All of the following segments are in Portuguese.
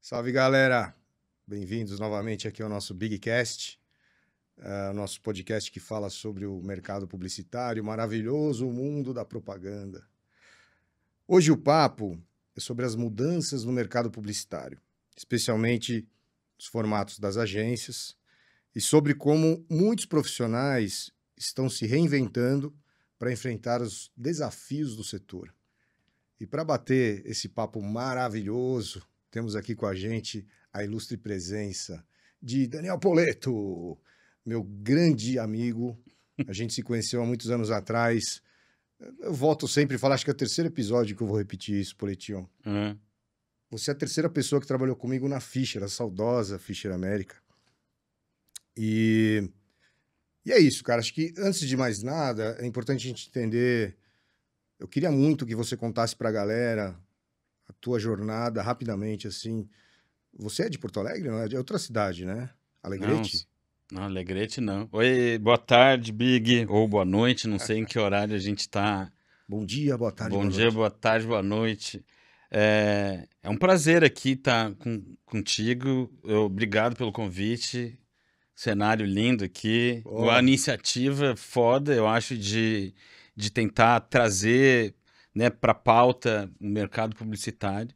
Salve, galera! Bem-vindos novamente aqui ao nosso Bigcast, nosso podcast que fala sobre o mercado publicitário, o maravilhoso mundo da propaganda. Hoje o papo é sobre as mudanças no mercado publicitário, especialmente os formatos das agências, e sobre como muitos profissionais estão se reinventando para enfrentar os desafios do setor. E para bater esse papo maravilhoso, temos aqui com a gente a ilustre presença de Daniel Poletto, meu grande amigo. A gente se conheceu há muitos anos atrás. Eu volto sempre a falar, acho que é o terceiro episódio que eu vou repetir isso, Poletinho. Você é a terceira pessoa que trabalhou comigo na Fischer, a saudosa Fischer América. E é isso, cara. Acho que, antes de mais nada, é importante a gente entender... Eu queria muito que você contasse para a galera a tua jornada, rapidamente, assim. Você é de Porto Alegre, não é? É outra cidade, né? Alegrete? Não, Alegrete não. Oi, boa tarde, Big, ou boa noite, não sei em que horário a gente tá. Bom dia, boa tarde, Bom boa dia, noite. boa tarde, boa noite. É um prazer aqui estar contigo. Obrigado pelo convite. Cenário lindo aqui. Ó, Uma iniciativa foda, eu acho, de tentar trazer, né, para pauta o mercado publicitário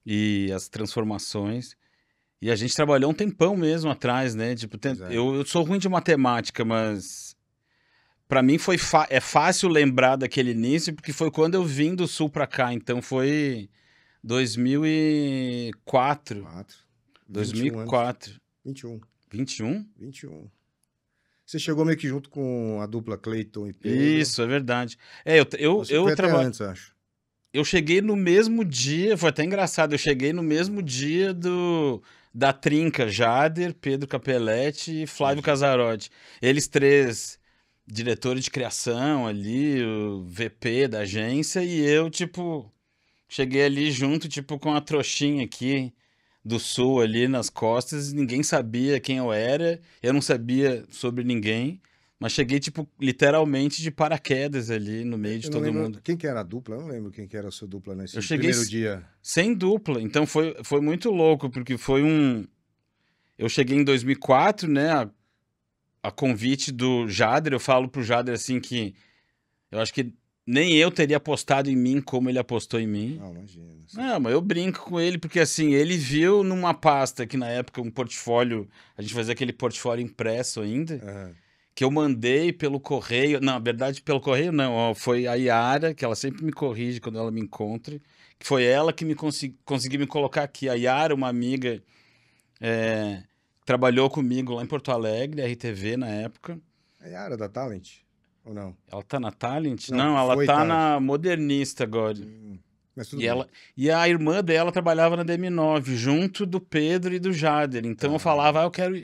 e as transformações. E a gente trabalhou um tempão mesmo atrás, né? Tipo, pois é. eu sou ruim de matemática, mas para mim é fácil lembrar daquele início, porque foi quando eu vim do Sul para cá. Então foi 2004. 21 anos. 2004. 21. 21? 21. Você chegou meio que junto com a dupla Cleiton e Pedro. Isso, é verdade. Você foi até antes, acho. Eu cheguei no mesmo dia, foi até engraçado, eu cheguei no mesmo dia da trinca, Jader, Pedro Capelletti e Flávio Casarotti. Eles três, diretores de criação ali, o VP da agência, e eu, tipo, cheguei ali junto, tipo, com a trouxinha aqui do Sul ali nas costas, ninguém sabia quem eu era, eu não sabia sobre ninguém. Mas cheguei, tipo, literalmente de paraquedas ali no meio de Eu não todo lembro mundo. quem que era a dupla, eu não lembro quem que era a sua dupla nesse Eu cheguei primeiro dia. sem dupla, então foi muito louco, porque foi um... Eu cheguei em 2004, né, a convite do Jader, eu falo pro Jader assim que eu acho que nem eu teria apostado em mim como ele apostou em mim. Não, imagina. Não, mas eu brinco com ele porque assim, ele viu numa pasta que na época um portfólio, a gente fazia aquele portfólio impresso ainda, Aham. que eu mandei pelo correio, não, na verdade pelo correio não, ó, foi a Yara, que ela sempre me corrige quando ela me encontra, que foi ela que conseguiu me colocar aqui. A Yara, uma amiga, trabalhou comigo lá em Porto Alegre, RTV na época. É a área da Talent? Ou não? Ela tá na Talent? Não, Não, ela foi tá Talent. na Modernista agora. Mas tudo E, bem. e a irmã dela trabalhava na DM9, junto do Pedro e do Jader. Então eu falava, eu quero.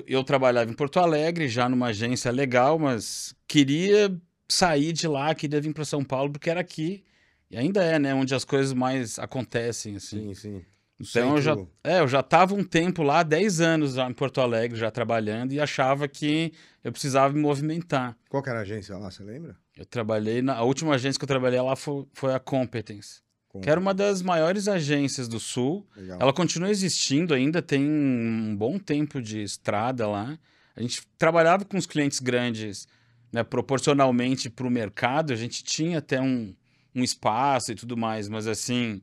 Eu trabalhava em Porto Alegre, já numa agência legal, mas queria sair de lá, queria vir para São Paulo, porque era aqui. E ainda é, né? Onde as coisas mais acontecem, assim. Sim, sim. Então eu já estava um tempo lá, 10 anos já em Porto Alegre, já trabalhando, e achava que eu precisava me movimentar. Qual que era a agência lá, você lembra? Eu trabalhei a última agência que eu trabalhei lá foi a Competence. Que era uma das maiores agências do Sul. Legal. Ela continua existindo ainda, tem um bom tempo de estrada lá. A gente trabalhava com os clientes grandes, né, proporcionalmente para o mercado, a gente tinha até um espaço e tudo mais, mas assim,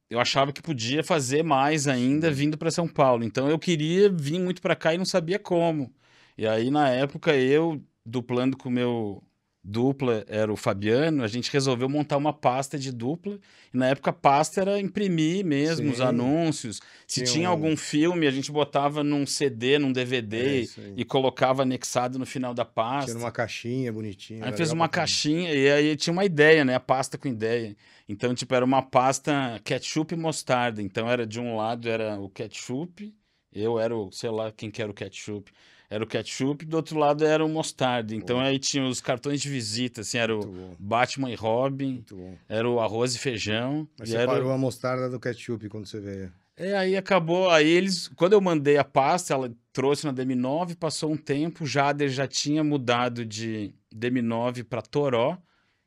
eu achava que podia fazer mais ainda vindo para São Paulo. Então eu queria vir muito para cá e não sabia como. E aí, na época, eu, duplando com o meu dupla, era o Fabiano, a gente resolveu montar uma pasta de dupla. E na época a pasta era imprimir mesmo os Sim. anúncios. Se tinha algum filme, a gente botava num CD, num DVD e colocava anexado no final da pasta. Tinha uma caixinha bonitinha. Aí fez uma caixinha e aí tinha uma ideia, né? A pasta com ideia. Então, tipo, era uma pasta ketchup e mostarda. Então, era de um lado era o ketchup, eu era o, sei lá quem que era o ketchup. Era o ketchup, do outro lado era o mostarda. Então, aí tinha os cartões de visita, assim, era o Batman e Robin, era o arroz e feijão. Mas você parou a mostarda do ketchup quando você veio. Aí acabou, aí eles, quando eu mandei a pasta, ela trouxe na DM9, passou um tempo, o Jader já tinha mudado de DM9 para Toró,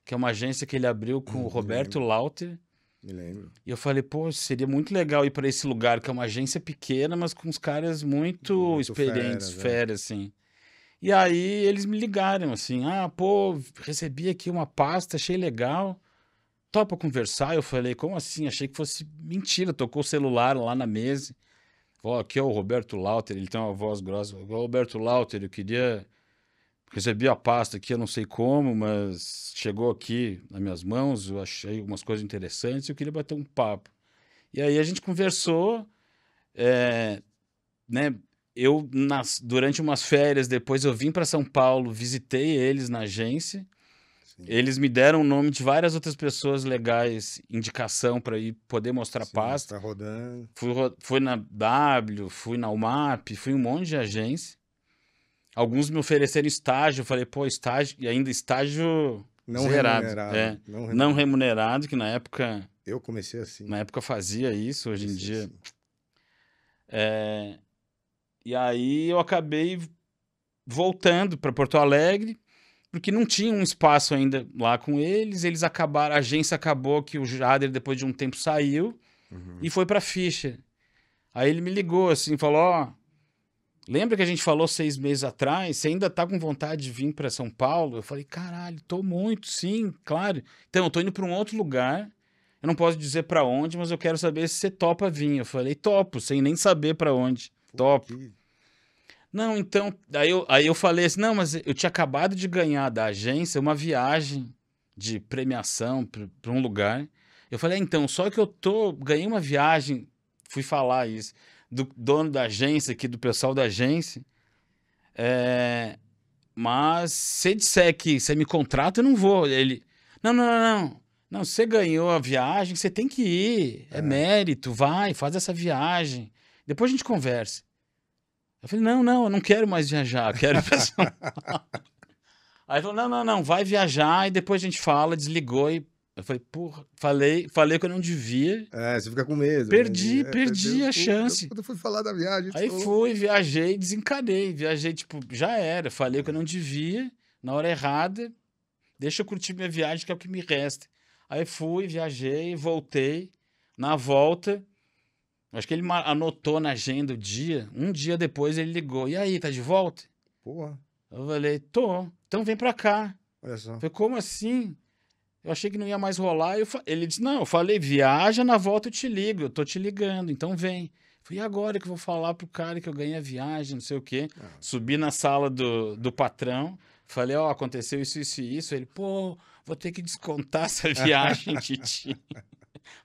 que é uma agência que ele abriu com o Roberto Lauter, Me lembro. E eu falei, pô, seria muito legal ir para esse lugar, que é uma agência pequena, mas com uns caras muito experientes, fera, assim. E aí eles me ligaram, assim, pô, recebi aqui uma pasta, achei legal. Topa conversar? Eu falei, como assim? Achei que fosse mentira. Tocou o celular lá na mesa. Ó, aqui é o Roberto Lauter, ele tem uma voz grossa. Ô, Roberto Lauter, eu queria... Recebi a pasta aqui, eu não sei como, mas chegou aqui nas minhas mãos, eu achei umas coisas interessantes, eu queria bater um papo. E aí a gente conversou, né? Durante umas férias, depois eu vim para São Paulo, visitei eles na agência. Sim. Eles me deram o nome de várias outras pessoas legais, indicação para ir poder mostrar pasta. Tá rodando. Fui na W, fui na UMAP, fui em um monte de agência. Alguns me ofereceram estágio, eu falei, pô, estágio, e ainda estágio Não zerado. remunerado. Não remunerado, que na época Eu comecei assim. fazia isso, hoje em dia. Assim. E aí eu acabei voltando para Porto Alegre, porque não tinha um espaço ainda lá com eles. Eles acabaram, a agência acabou que o Jader, depois de um tempo, saiu e foi para Fischer. Aí ele me ligou assim, falou, ó, lembra que a gente falou 6 meses atrás? Você ainda tá com vontade de vir para São Paulo? Eu falei, caralho, tô muito, sim, claro. Então, eu tô indo para um outro lugar. Eu não posso dizer para onde, mas eu quero saber se você topa vir. Eu falei, topo, sem nem saber para onde. Topo. Não, então, aí eu falei assim, não, mas eu tinha acabado de ganhar da agência uma viagem de premiação para um lugar. Eu falei, então, só que ganhei uma viagem, fui falar isso, do dono da agência aqui, do pessoal da agência, mas se disser que você me contrata, eu não vou. Ele, não, você ganhou a viagem, você tem que ir, é mérito, vai, faz essa viagem, depois a gente conversa. Eu falei, não, eu não quero mais viajar, eu quero ir pra São Paulo. Aí ele falou, não, vai viajar e depois a gente fala, desligou e eu falei, porra, falei que eu não devia. Você fica com medo. Perdi a chance. Quando eu fui falar da viagem... Aí fui, viajei, desencanei, viajei, tipo, já era, falei que eu não devia, na hora errada, deixa eu curtir minha viagem que é o que me resta. Aí fui, viajei, voltei, na volta... Acho que ele anotou na agenda o dia. Um dia depois ele ligou. E aí, tá de volta? Porra. Eu falei, tô. Então vem pra cá. Olha só. Eu falei, como assim? Eu achei que não ia mais rolar. Ele disse, não, eu falei, viaja, na volta eu te ligo. Eu tô te ligando, então vem. Eu falei, e agora que eu vou falar pro cara que eu ganhei a viagem, não sei o quê. Subi na sala do patrão. Falei, ó, aconteceu isso, isso e isso. Ele, pô, vou ter que descontar essa viagem, Titi.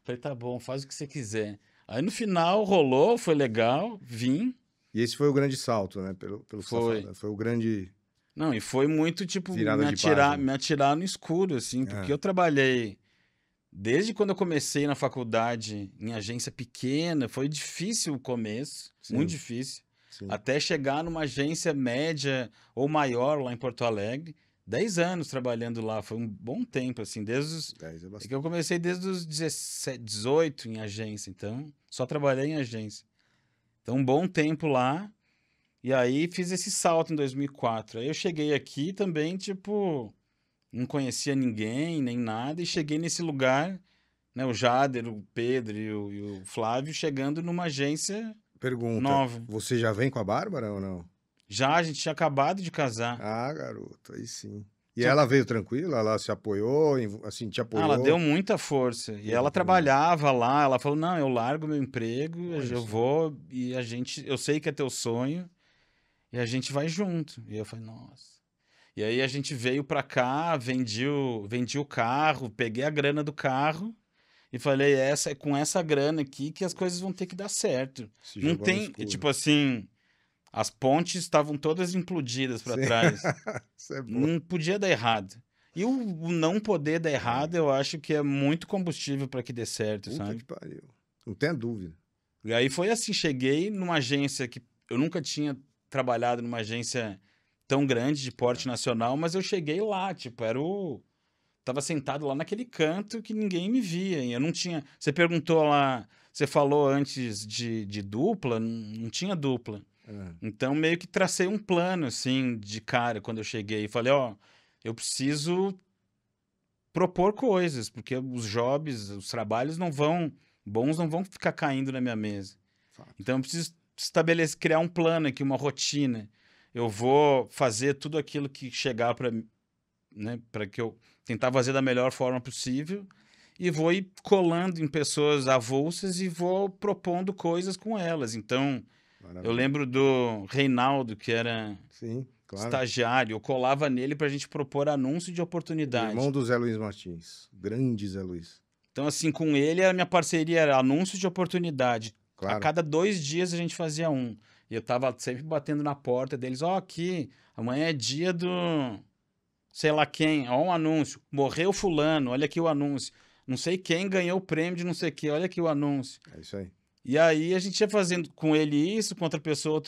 Falei, tá bom, faz o que você quiser. Aí no final rolou, foi legal, vim. E esse foi o grande salto, né? Pelo foi. Foi o grande... Não, e foi muito, tipo, me atirar no escuro, assim, porque eu trabalhei desde quando eu comecei na faculdade em agência pequena, foi difícil o começo, muito difícil, até chegar numa agência média ou maior lá em Porto Alegre. 10 anos trabalhando lá, foi um bom tempo, assim, desde os... É que eu comecei desde os 17, 18 em agência, então só trabalhei em agência. Então, um bom tempo lá, e aí fiz esse salto em 2004. Aí eu cheguei aqui também, tipo, não conhecia ninguém, nem nada, e cheguei nesse lugar, né, o Jader, o Pedro e o Flávio, chegando numa agência nova. Você já vem com a Bárbara ou não? Já, a gente tinha acabado de casar. Ah, garoto, aí sim. E ela veio tranquila? Ela se apoiou, assim, te apoiou? Ela deu muita força. E ela trabalhava lá, ela falou, não, eu largo meu emprego, eu vou, e eu sei que é teu sonho, e a gente vai junto. E eu falei, nossa. E aí a gente veio pra cá, vendi o carro, peguei a grana do carro, e falei, é com essa grana aqui que as coisas vão ter que dar certo. Não tem, tipo assim... As pontes estavam todas implodidas para trás. Não podia dar errado. E o não poder dar errado, eu acho que é muito combustível para que dê certo, sabe? Que pariu. Não tenha dúvida. E aí foi assim, cheguei numa agência que eu nunca tinha trabalhado numa agência tão grande de porte nacional, mas eu cheguei lá, tipo, tava sentado lá naquele canto que ninguém me via. E eu não tinha... Você perguntou lá, você falou antes de dupla, não tinha dupla. Então, meio que tracei um plano, assim, de cara, quando eu cheguei. Falei, ó, eu preciso propor coisas, porque os jobs, os trabalhos bons não vão ficar caindo na minha mesa. Fato. Então eu preciso criar um plano aqui, uma rotina. Eu vou fazer tudo aquilo que chegar para, né, para que eu tentar fazer da melhor forma possível e vou ir colando em pessoas avulsas e vou propondo coisas com elas. Então, eu Maravilha. lembro do Reinaldo, que era Sim, claro. estagiário, eu colava nele para a gente propor anúncio de oportunidade. Irmão do Zé Luiz Martins. Grande Zé Luiz. Então, assim, com ele, a minha parceria era anúncio de oportunidade. A Claro. cada 2 dias a gente fazia um. E eu tava sempre batendo na porta deles, aqui, amanhã é dia do sei lá quem, ó um anúncio, morreu fulano, olha aqui o anúncio. Não sei quem ganhou o prêmio de não sei o que, olha aqui o anúncio. É isso aí. E aí a gente ia fazendo com ele isso, com outra pessoa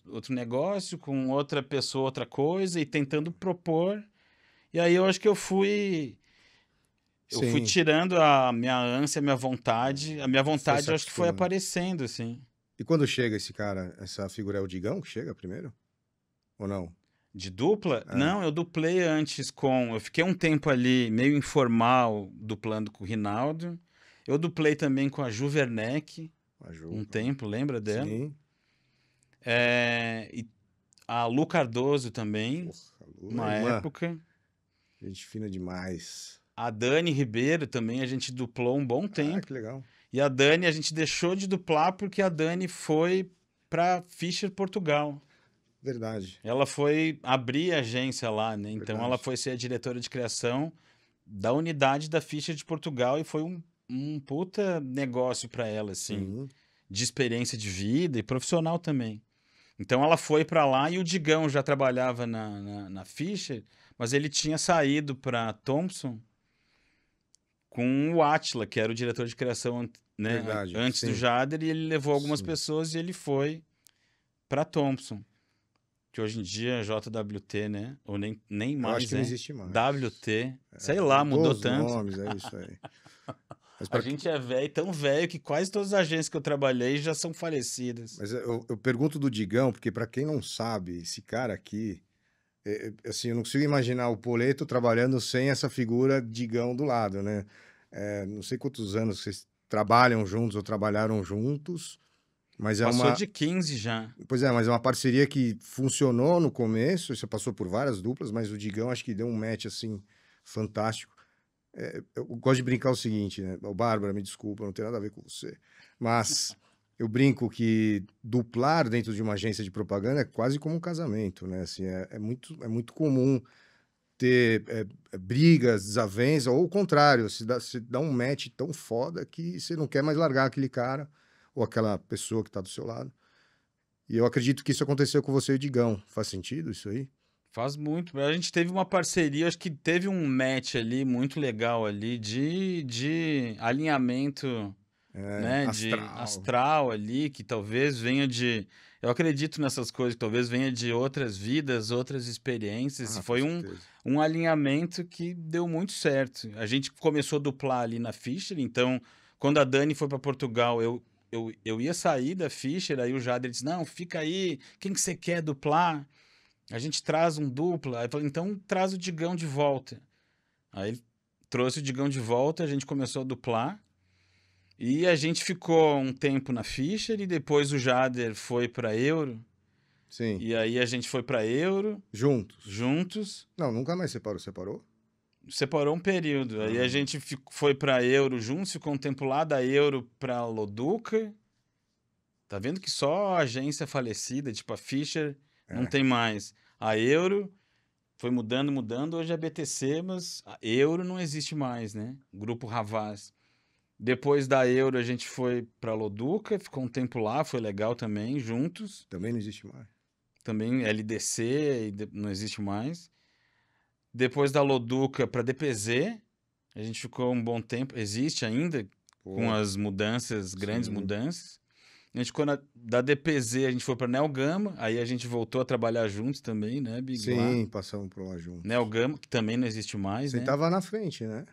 outro negócio, com outra pessoa outra coisa, e tentando propor. E aí eu acho que eu fui Sim. tirando a minha ânsia, a minha vontade. A minha vontade se eu acho que foi acostumando. aparecendo, assim. E quando chega esse cara, essa figura é o Digão que chega primeiro? Ou não? De dupla? É. Não, eu duplei antes com... Eu fiquei um tempo ali, meio informal, duplando com o Rinaldo. Eu duplei também com a Ju Werneck, A Ju. um tempo, lembra dela? Sim. E a Lu Cardoso também, Porra, Lu, uma irmã. época. Gente fina demais. A Dani Ribeiro também, a gente duplou um bom Ah, tempo. que legal. E a Dani, a gente deixou de duplar porque a Dani foi para Fischer Portugal. Verdade. Ela foi abrir a agência lá, né? Então Verdade. ela foi ser a diretora de criação da unidade da Fischer de Portugal e foi um puta negócio para ela, assim, Sim. de experiência de vida e profissional também. Então ela foi para lá e o Digão já trabalhava na Fischer, mas ele tinha saído para Thomson com o Átila, que era o diretor de criação, né, Verdade, antes do sim. Jader, e ele levou algumas Sim. pessoas e ele foi para Thomson, que hoje em dia é JWT, né? Ou nem Eu mais, acho que não existe mais. WT, sei lá, mudou os tanto. nomes, é isso aí. Mas, A gente é velho, tão velho que quase todas as agências que eu trabalhei já são falecidas. Mas eu pergunto do Digão, porque para quem não sabe, esse cara aqui, assim, eu não consigo imaginar o Poleto trabalhando sem essa figura Digão do lado, né? Não sei quantos anos vocês trabalham juntos ou trabalharam juntos, mas Passou de 15 já. Pois é, mas é uma parceria que funcionou no começo, você passou por várias duplas, mas o Digão acho que deu um match, assim, fantástico. Eu gosto de brincar o seguinte, né? Bárbara, me desculpa, não tem nada a ver com você. Mas eu brinco que duplar dentro de uma agência de propaganda é quase como um casamento, né? Assim, é muito comum ter brigas, desavenças, ou o contrário, se dá um match tão foda que você não quer mais largar aquele cara ou aquela pessoa que tá do seu lado. E eu acredito que isso aconteceu com você e o Digão. Faz sentido isso aí? Faz muito. A gente teve uma parceria, acho que teve um match ali muito legal ali de alinhamento, né, de astral ali, que talvez venha de... Eu acredito nessas coisas, que talvez venha de outras vidas, outras experiências. Foi um alinhamento que deu muito certo. A gente começou a duplar ali na Fischer, então quando a Dani foi para Portugal, eu ia sair da Fischer, aí o Jader disse, não, fica aí, quem que você quer duplar? A gente traz um dupla. Aí eu falei, então traz o Digão de volta. Aí ele trouxe o Digão de volta, a gente começou a duplar. E a gente ficou um tempo na Fischer e depois o Jader foi para Euro. Sim. E aí a gente foi para Euro. Juntos? Não, nunca mais separou? Separou um período. Aí a gente foi para Euro juntos, ficou um tempo lá da Euro para Loduca. Tá vendo que só a agência falecida, tipo a Fischer, não tem mais. A Euro foi mudando, hoje é BTC, mas a Euro não existe mais, né? Grupo Havas. Depois da Euro a gente foi para Loduca, ficou um tempo lá, foi legal também, juntos. Também não existe mais. Também LDC, não existe mais. Depois da Loduca para DPZ, a gente ficou um bom tempo, existe ainda, com as mudanças, grandes mudanças. A gente ficou da DPZ, a gente foi para Nelgama, aí a gente voltou a trabalhar juntos também, né, Big? Sim, passamos por lá juntos. Nelgama, que também não existe mais, né? Você tava na frente, né?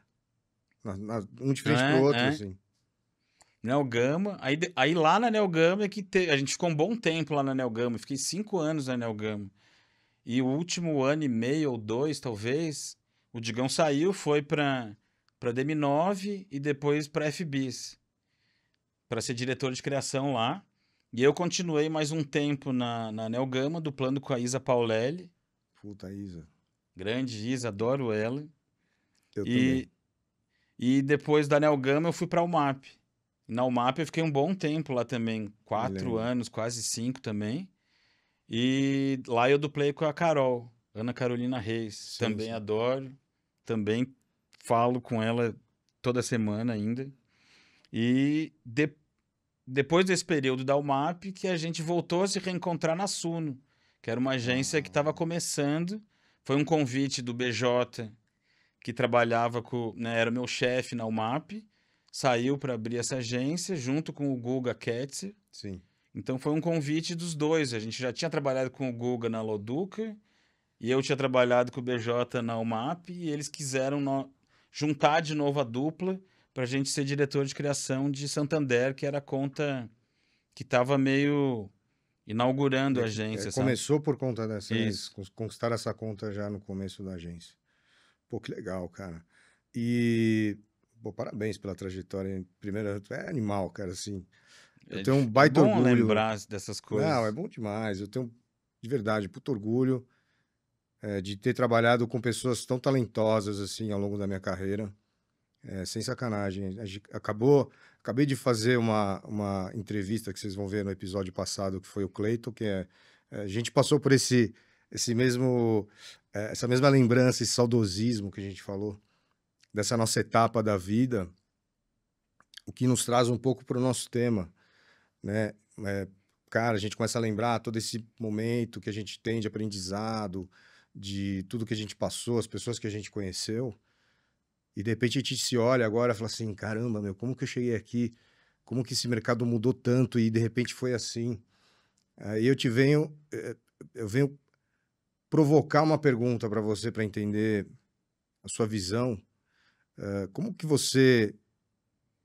Um de frente pro outro, assim. Nelgama, aí lá na Nelgama é que a gente ficou um bom tempo lá na Nelgama, fiquei 5 anos na Nelgama. E o último ano e meio ou 2, talvez, o Digão saiu, foi para DM9 e depois para FBIS, para ser diretor de criação lá. E eu continuei mais um tempo na Neo Gama, duplando com a Isa Paulelli. Puta, Isa. Grande Isa, adoro ela. Eu também. E depois da Neo Gama eu fui para a UMAP. Na UMAP eu fiquei um bom tempo lá também, 4 lembro. anos, quase 5 também. E lá eu duplei com a Carol, Ana Carolina Reis. Sim, Também sim. adoro, também falo com ela toda semana ainda. E depois desse período da UMAP, que a gente voltou a se reencontrar na Suno, que era uma agência que estava Ah, começando. Foi um convite do BJ, que trabalhava com, né, era meu chefe na UMAP, saiu para abrir essa agência junto com o Guga Ketzer. sim. Então foi um convite dos dois. A gente já tinha trabalhado com o Guga na Loduca e eu tinha trabalhado com o BJ na UMAP e eles quiseram juntar de novo a dupla para a gente ser diretor de criação de Santander, que era a conta que estava meio inaugurando a agência, sabe? Começou por conta dessa, né? Eles Isso. conquistaram essa conta já no começo da agência. Pô, que legal, cara. E, pô, parabéns pela trajetória. Primeiro, é animal, cara, assim. Eu tenho um É baita bom orgulho. lembrar dessas Não, é coisas. bom demais. Eu tenho, de verdade, puto orgulho de ter trabalhado com pessoas tão talentosas, assim, ao longo da minha carreira. Sem sacanagem. Acabei de fazer uma entrevista que vocês vão ver no episódio passado, que foi o Cleiton, a gente passou por esse mesmo, essa mesma lembrança, esse saudosismo que a gente falou, dessa nossa etapa da vida, o que nos traz um pouco para o nosso tema, né? Cara, a gente começa a lembrar todo esse momento que a gente tem de aprendizado, de tudo que a gente passou, as pessoas que a gente conheceu. E de repente a gente se olha agora e fala assim, caramba, meu, como que eu cheguei aqui? Como que esse mercado mudou tanto e de repente foi assim? Aí eu venho provocar uma pergunta para você para entender a sua visão. Como que você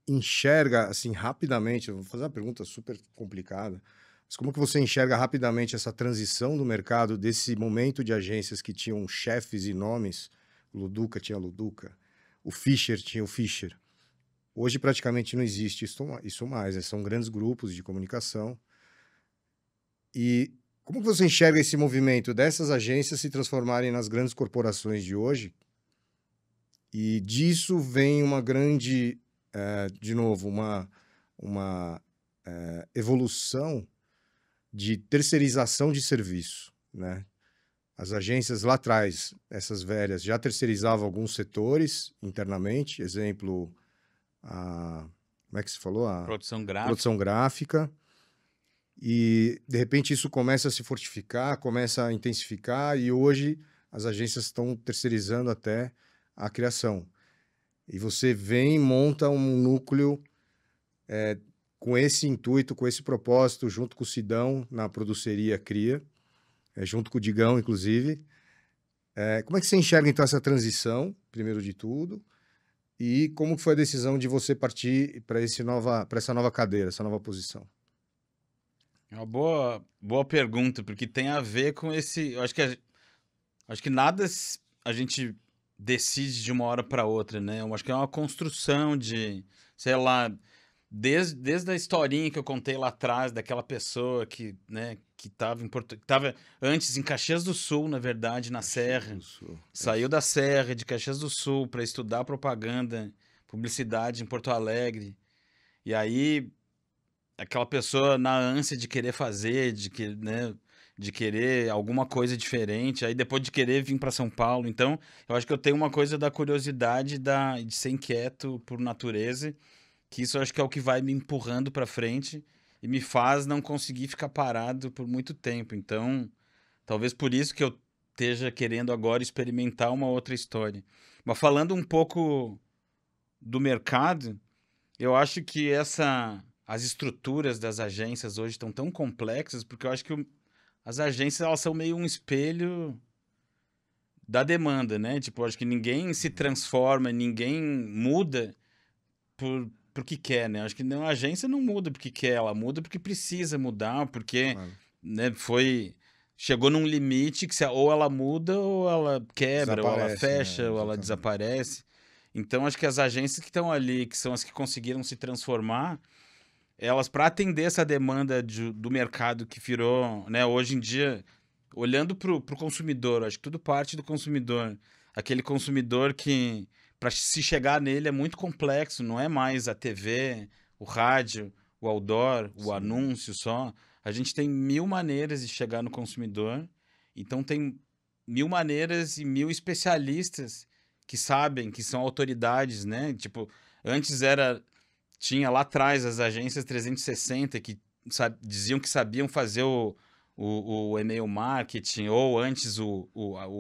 enxerga assim rapidamente? Eu vou fazer uma pergunta super complicada. Mas como que você enxerga rapidamente essa transição do mercado desse momento de agências que tinham chefes e nomes? Luduca tinha Luduca, o Fischer tinha o Fischer. Hoje praticamente não existe isso mais, né? São grandes grupos de comunicação. E como que você enxerga esse movimento dessas agências se transformarem nas grandes corporações de hoje? E disso vem uma grande, de novo, uma evolução de terceirização de serviço, né? As agências lá atrás, essas velhas, já terceirizavam alguns setores internamente, exemplo, como é que se falou? A Produção gráfica. produção gráfica. E, de repente, isso começa a se fortificar, começa a intensificar, e hoje as agências estão terceirizando até a criação. E você vem e monta um núcleo com esse intuito, com esse propósito, junto com o Sidão, na produceria Cria, junto com o Digão, inclusive. Como é que você enxerga, então, essa transição, primeiro de tudo? E como foi a decisão de você partir para essa nova cadeira, essa nova posição? É uma boa pergunta, porque tem a ver com esse. Eu acho que nada a gente decide de uma hora para outra, né? Eu acho que é uma construção de, sei lá, desde a historinha que eu contei lá atrás daquela pessoa que, né, que tava antes em Caxias do Sul, na verdade, na Serra. Saiu da Serra, de Caxias do Sul, para estudar propaganda, publicidade em Porto Alegre. E aí aquela pessoa na ânsia de querer fazer, né, de querer alguma coisa diferente, aí depois de querer vir para São Paulo. Então, eu acho que eu tenho uma coisa da curiosidade de ser inquieto por natureza, que isso eu acho que é o que vai me empurrando para frente e me faz não conseguir ficar parado por muito tempo. Então, talvez por isso que eu esteja querendo agora experimentar uma outra história. Mas falando um pouco do mercado, eu acho que as estruturas das agências hoje estão tão complexas, porque eu acho que as agências elas são meio um espelho da demanda, né? Tipo, eu acho que ninguém se transforma, ninguém muda porque quer, né? Eu acho que a agência não muda porque quer, ela muda porque precisa mudar, porque, Claro. né, chegou num limite que ou ela muda, ou ela quebra, ou ela Desaparece, fecha, né? ou ela Exatamente. desaparece. Então, acho que as agências que estão ali, que são as que conseguiram se transformar, elas, para atender essa demanda do mercado que virou, né, hoje em dia, olhando para o consumidor, acho que tudo parte do consumidor. Aquele consumidor que, para se chegar nele, é muito complexo, não é mais a TV, o rádio, o outdoor, o Sim. anúncio só. A gente tem 1000 maneiras de chegar no consumidor, então tem 1000 maneiras e 1000 especialistas que sabem, que são autoridades, né? Tipo, antes tinha lá atrás as agências 360 que diziam que sabiam fazer o e-mail marketing, ou antes o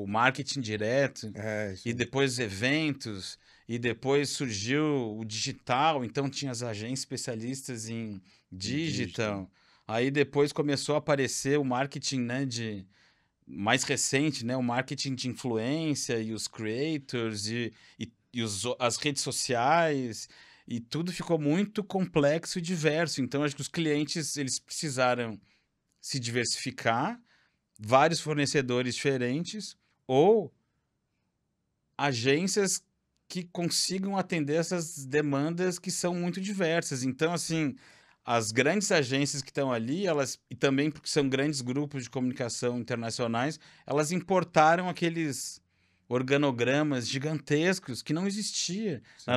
marketing direto, É, isso e aí. depois eventos, e depois surgiu o digital, então tinha as agências especialistas em Em digital. digital. Aí depois começou a aparecer o marketing, né, mais recente, né, o marketing de influência e os creators e as redes sociais, e tudo ficou muito complexo e diverso. Então, acho que os clientes eles precisaram se diversificar, vários fornecedores diferentes, ou agências que consigam atender essas demandas que são muito diversas. Então, assim, as grandes agências que estão ali, elas, e também porque são grandes grupos de comunicação internacionais, elas importaram aqueles organogramas gigantescos que não existia Sim.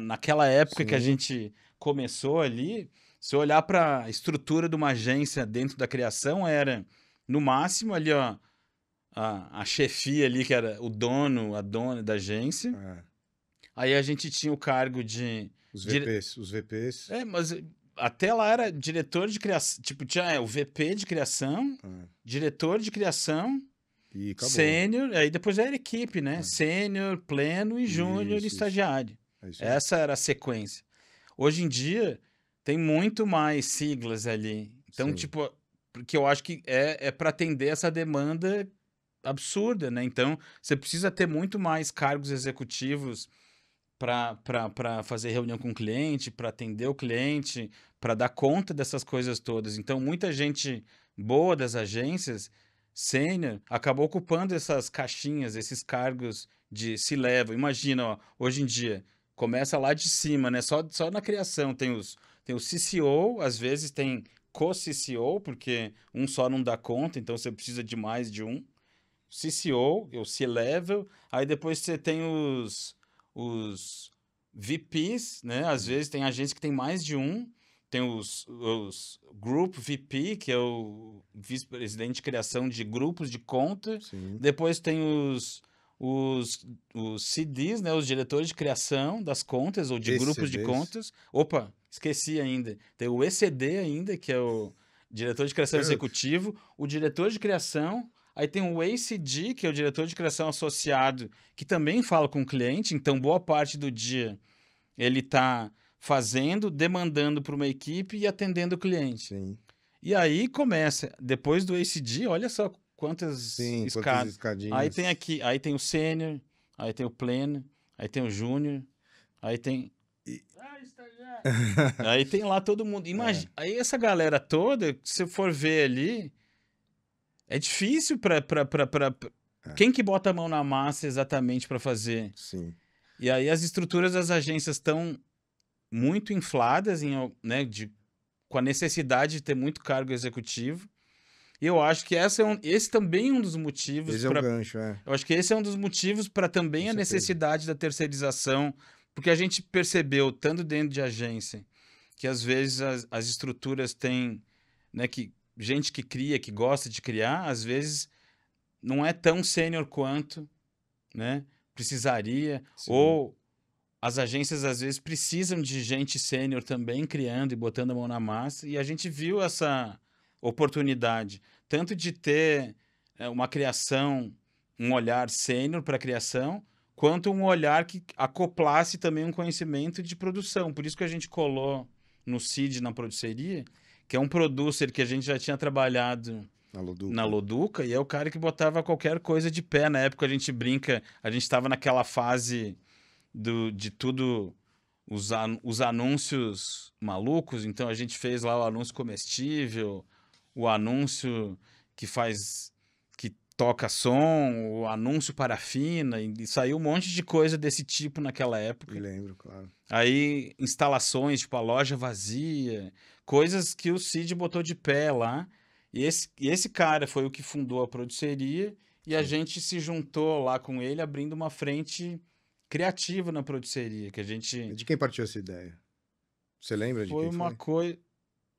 naquela época que a Sim. gente começou ali. Se eu olhar para a estrutura de uma agência dentro da criação, era no máximo ali, ó, a chefia ali, que era o dono, a dona da agência. É. Aí a gente tinha o cargo de. Os dire- VPs. Os VPs. Mas até lá era diretor de criação. Tipo, tinha o VP de criação, É. diretor de criação, E acabou. sênior, aí depois era equipe, né? É. Sênior, pleno e júnior e Isso. estagiário. É isso aí. Essa era a sequência. Hoje em dia, tem muito mais siglas ali. Então, Sim. tipo, porque eu acho que é para atender essa demanda absurda, né? Então, você precisa ter muito mais cargos executivos para fazer reunião com o cliente, para atender o cliente, para dar conta dessas coisas todas. Então, muita gente boa das agências sênior acabou ocupando essas caixinhas, esses cargos de C-level. Imagina, ó, hoje em dia, começa lá de cima, né? Só na criação tem o CCO, às vezes tem co-CCO, porque um só não dá conta, então você precisa de mais de um. CCO, o C-Level, aí depois você tem os VPs, né? Às vezes tem agência que tem mais de um, tem os Group VP, que é o vice-presidente de criação de grupos de conta, Sim. depois tem os, os CDs, né? Os diretores de criação das contas, ou de grupos de ECDs. contas. Opa, esqueci ainda. Tem o ECD ainda, que é o diretor de criação executivo, o diretor de criação. Aí tem o ACD, que é o diretor de criação associado, que também fala com o cliente, então boa parte do dia ele está fazendo, demandando para uma equipe e atendendo o cliente. Sim. E aí começa, depois do ACD, olha só quantas Sim. Quantas escadas. Aí tem escadinhas. aqui, aí tem o sênior, aí tem o pleno, aí tem o júnior, aí tem. E- Ah, estagiário. Aí tem lá todo mundo. É. Imagina, aí essa galera toda, se você for ver ali, é difícil para É. quem que bota a mão na massa exatamente para fazer. Sim. E aí as estruturas das agências estão muito infladas né, com a necessidade de ter muito cargo executivo. E eu acho que esse também é um dos motivos Esse é o para. gancho, é. Eu acho que esse é um dos motivos para Com também a certeza. necessidade da terceirização, porque a gente percebeu, tanto dentro de agência, que às vezes as estruturas têm, né, que gente que cria, que gosta de criar, às vezes não é tão sênior quanto, né, precisaria, Sim. ou as agências às vezes precisam de gente sênior também criando e botando a mão na massa, e a gente viu essa oportunidade, tanto de ter uma criação, um olhar sênior para a criação, quanto um olhar que acoplasse também um conhecimento de produção. Por isso que a gente colou no CID, na produceria, que é um producer que a gente já tinha trabalhado Na na Loduca. Loduca, e é o cara que botava qualquer coisa de pé. Na época a gente brinca, a gente estava naquela fase de tudo, os anúncios malucos, então a gente fez lá o anúncio comestível, o anúncio que faz toca-som, o anúncio parafina, e saiu um monte de coisa desse tipo naquela Me época. lembro, claro. Aí, instalações, tipo a loja vazia, coisas que o Cid botou de pé lá. E esse cara foi o que fundou a produceria, e a Sim. gente se juntou lá com ele, abrindo uma frente criativa na produceria, que a E gente... de quem partiu essa ideia? Você lembra de Foi quem uma foi? coisa...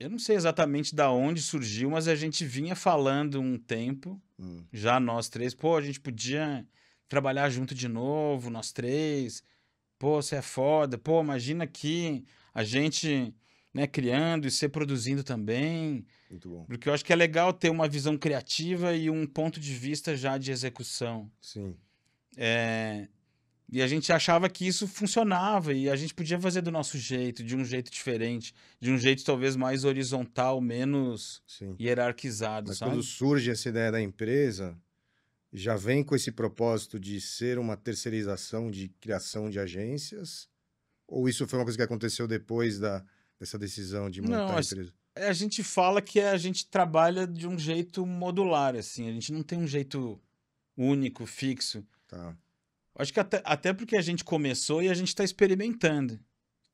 Eu não sei exatamente da onde surgiu, mas a gente vinha falando um tempo, Hum, já nós três, pô, a gente podia trabalhar junto de novo, nós três. Pô, você é foda. Pô, imagina aqui a gente, né, criando e você produzindo também. muito bom. Porque eu acho que é legal ter uma visão criativa e um ponto de vista já de execução. Sim, E a gente achava que isso funcionava e a gente podia fazer do nosso jeito, de um jeito diferente, de um jeito talvez mais horizontal, menos sim. hierarquizado, Mas quando sabe? surge essa ideia da empresa, já vem com esse propósito de ser uma terceirização de criação de agências? Ou isso foi uma coisa que aconteceu depois dessa decisão de Não, montar a empresa? a gente fala que a gente trabalha de um jeito modular, assim, a gente não tem um jeito único, fixo. Tá, Acho que até porque a gente começou e a gente está experimentando.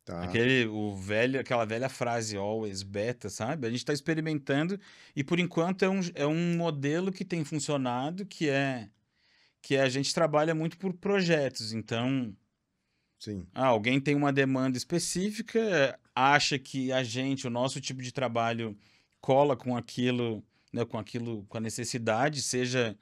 tá. Aquela velha frase, always beta, sabe? A gente está experimentando e por enquanto é um modelo que tem funcionado, que a gente trabalha muito por projetos. Então, Sim, alguém tem uma demanda específica, acha que o nosso tipo de trabalho cola com aquilo, né, com a necessidade, seja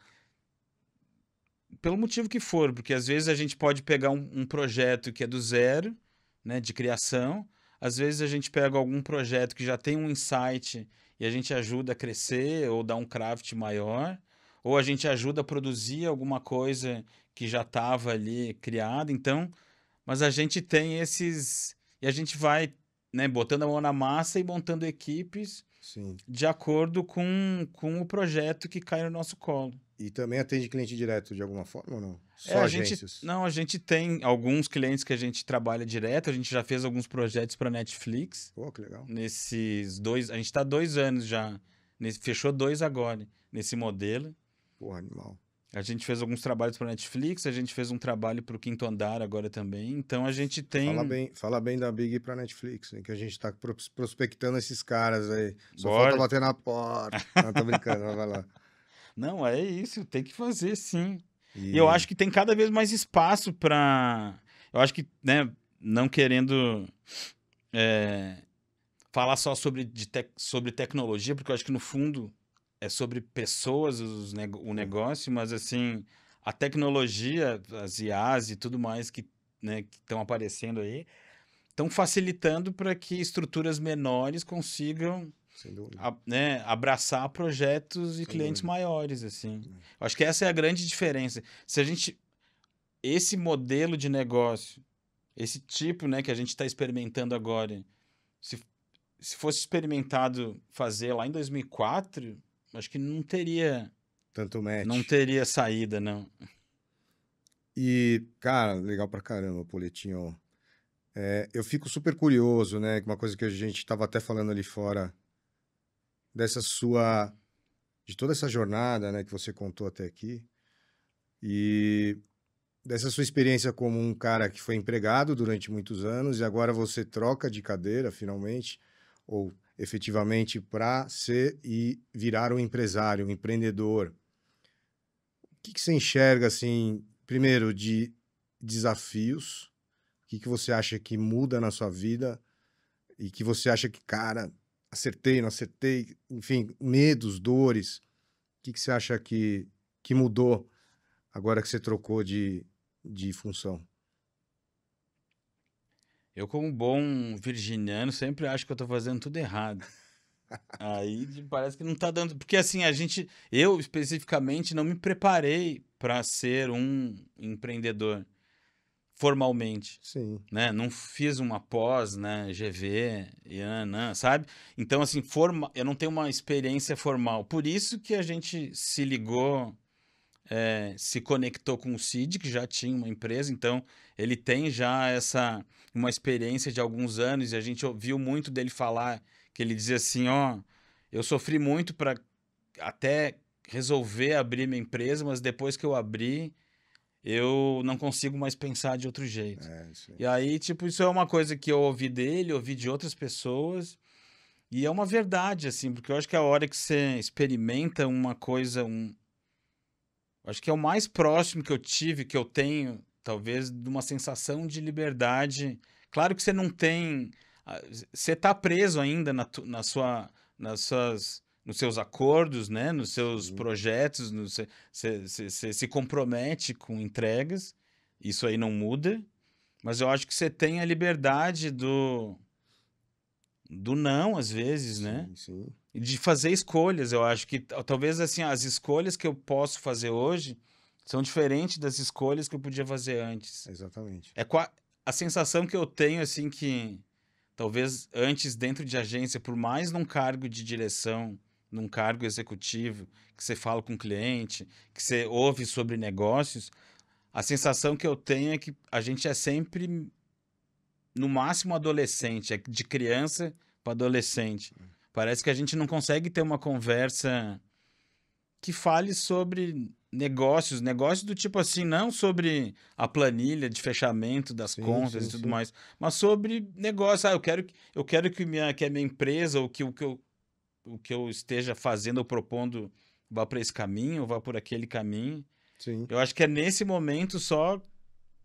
pelo motivo que for, porque às vezes a gente pode pegar um projeto que é do zero, né, de criação, às vezes a gente pega algum projeto que já tem um insight e a gente ajuda a crescer ou dar um craft maior, ou a gente ajuda a produzir alguma coisa que já estava ali criada. Então, mas a gente tem esses. E a gente vai, né, botando a mão na massa e montando equipes sim. de acordo com o projeto que cai no nosso colo. E também atende cliente direto de alguma forma ou não? É, Só agências? não, a gente tem alguns clientes que a gente trabalha direto, a gente já fez alguns projetos para Netflix. Pô, que legal. Nesses dois, a gente está 2 anos já, fechou 2 agora, nesse modelo. Porra, animal. A gente fez alguns trabalhos para Netflix, a gente fez um trabalho para o Quinto Andar agora também. Então a gente tem. Fala bem da Big pra Netflix, hein, que a gente tá prospectando esses caras aí. Só falta Bora. bater na porta. Não, tô brincando, mas vai lá. Não, é isso, tem que fazer sim. E eu E acho que tem cada vez mais espaço para. Eu acho que, né, não querendo falar só sobre tecnologia, porque eu acho que no fundo é sobre pessoas o negócio, mas assim, a tecnologia, as IAs e tudo mais que, né, que estão aparecendo aí, estão facilitando para que estruturas menores consigam sem dúvida, né, abraçar projetos e sem clientes dúvida. maiores, assim. Eu acho que essa é a grande diferença. Se a gente, esse modelo de negócio, esse tipo, né, que a gente está experimentando agora, se, se fosse experimentado fazer lá em 2004, acho que Tanto não match. teria saída, não. E, cara, legal pra caramba, Poletinho. É, eu fico super curioso, né? Uma coisa que a gente tava até falando ali fora, de toda essa jornada, né, que você contou até aqui, e dessa sua experiência como um cara que foi empregado durante muitos anos e agora você troca de cadeira, finalmente, ou efetivamente para ser e virar um empresário, um empreendedor. O que você enxerga, assim, primeiro, de desafios? O que você acha que muda na sua vida e que você acha que, cara, acertei, não acertei, enfim, medos, dores. O que você acha que mudou agora que você trocou de função? Eu, como bom virginiano, sempre acho que eu tô fazendo tudo errado. Aí parece que não tá dando. Porque assim, eu especificamente não me preparei para ser um empreendedor formalmente, Sim, né? Não fiz uma pós, né? GV, IANA, sabe? Então, assim, eu não tenho uma experiência formal. Por isso que a gente se ligou, se conectou com o Cid, que já tinha uma empresa, então ele tem já uma experiência de alguns anos e a gente ouviu muito dele falar que ele dizia assim, ó, eu sofri muito para até resolver abrir minha empresa, mas depois que eu abrir, eu não consigo mais pensar de outro jeito. Isso aí. E aí, tipo, isso é uma coisa que eu ouvi dele, ouvi de outras pessoas, e é uma verdade, assim, porque eu acho que a hora que você experimenta uma coisa, acho que é o mais próximo que eu tive, que eu tenho, talvez, de uma sensação de liberdade. Claro que você não tem. Você está preso ainda nos seus acordos, né? Nos seus Sim. projetos, você se compromete com entregas, isso aí não muda, mas eu acho que você tem a liberdade do não, às vezes, né? Sim. E de fazer escolhas. Eu acho que talvez assim, as escolhas que eu posso fazer hoje são diferentes das escolhas que eu podia fazer antes. Exatamente. A sensação que eu tenho, assim, que talvez antes, dentro de agência, por mais num cargo de direção, num cargo executivo, que você fala com o cliente, que você ouve sobre negócios, a sensação que eu tenho é que a gente é sempre, no máximo, adolescente, é de criança para adolescente. Parece que a gente não consegue ter uma conversa que fale sobre negócios do tipo assim, não sobre a planilha de fechamento das contas e tudo mais, mas sobre negócio. Eu quero que a minha empresa, o que eu esteja fazendo ou propondo vá para esse caminho, ou vá por aquele caminho. Sim. Eu acho que é nesse momento só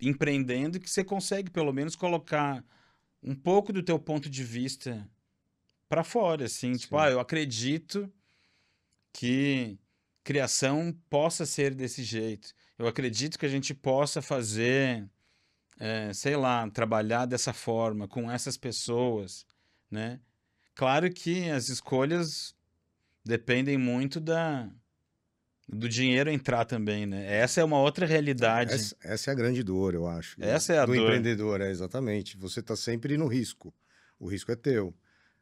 empreendendo que você consegue pelo menos colocar um pouco do teu ponto de vista para fora, assim, tipo, eu acredito que criação possa ser desse jeito. Eu acredito que a gente possa fazer, sei lá, trabalhar dessa forma, com essas pessoas, né? Claro que as escolhas dependem muito do dinheiro entrar também, né? Essa é uma outra realidade. Essa é a grande dor, eu acho. Essa é a do dor. empreendedor, exatamente. Você está sempre no risco. O risco é teu.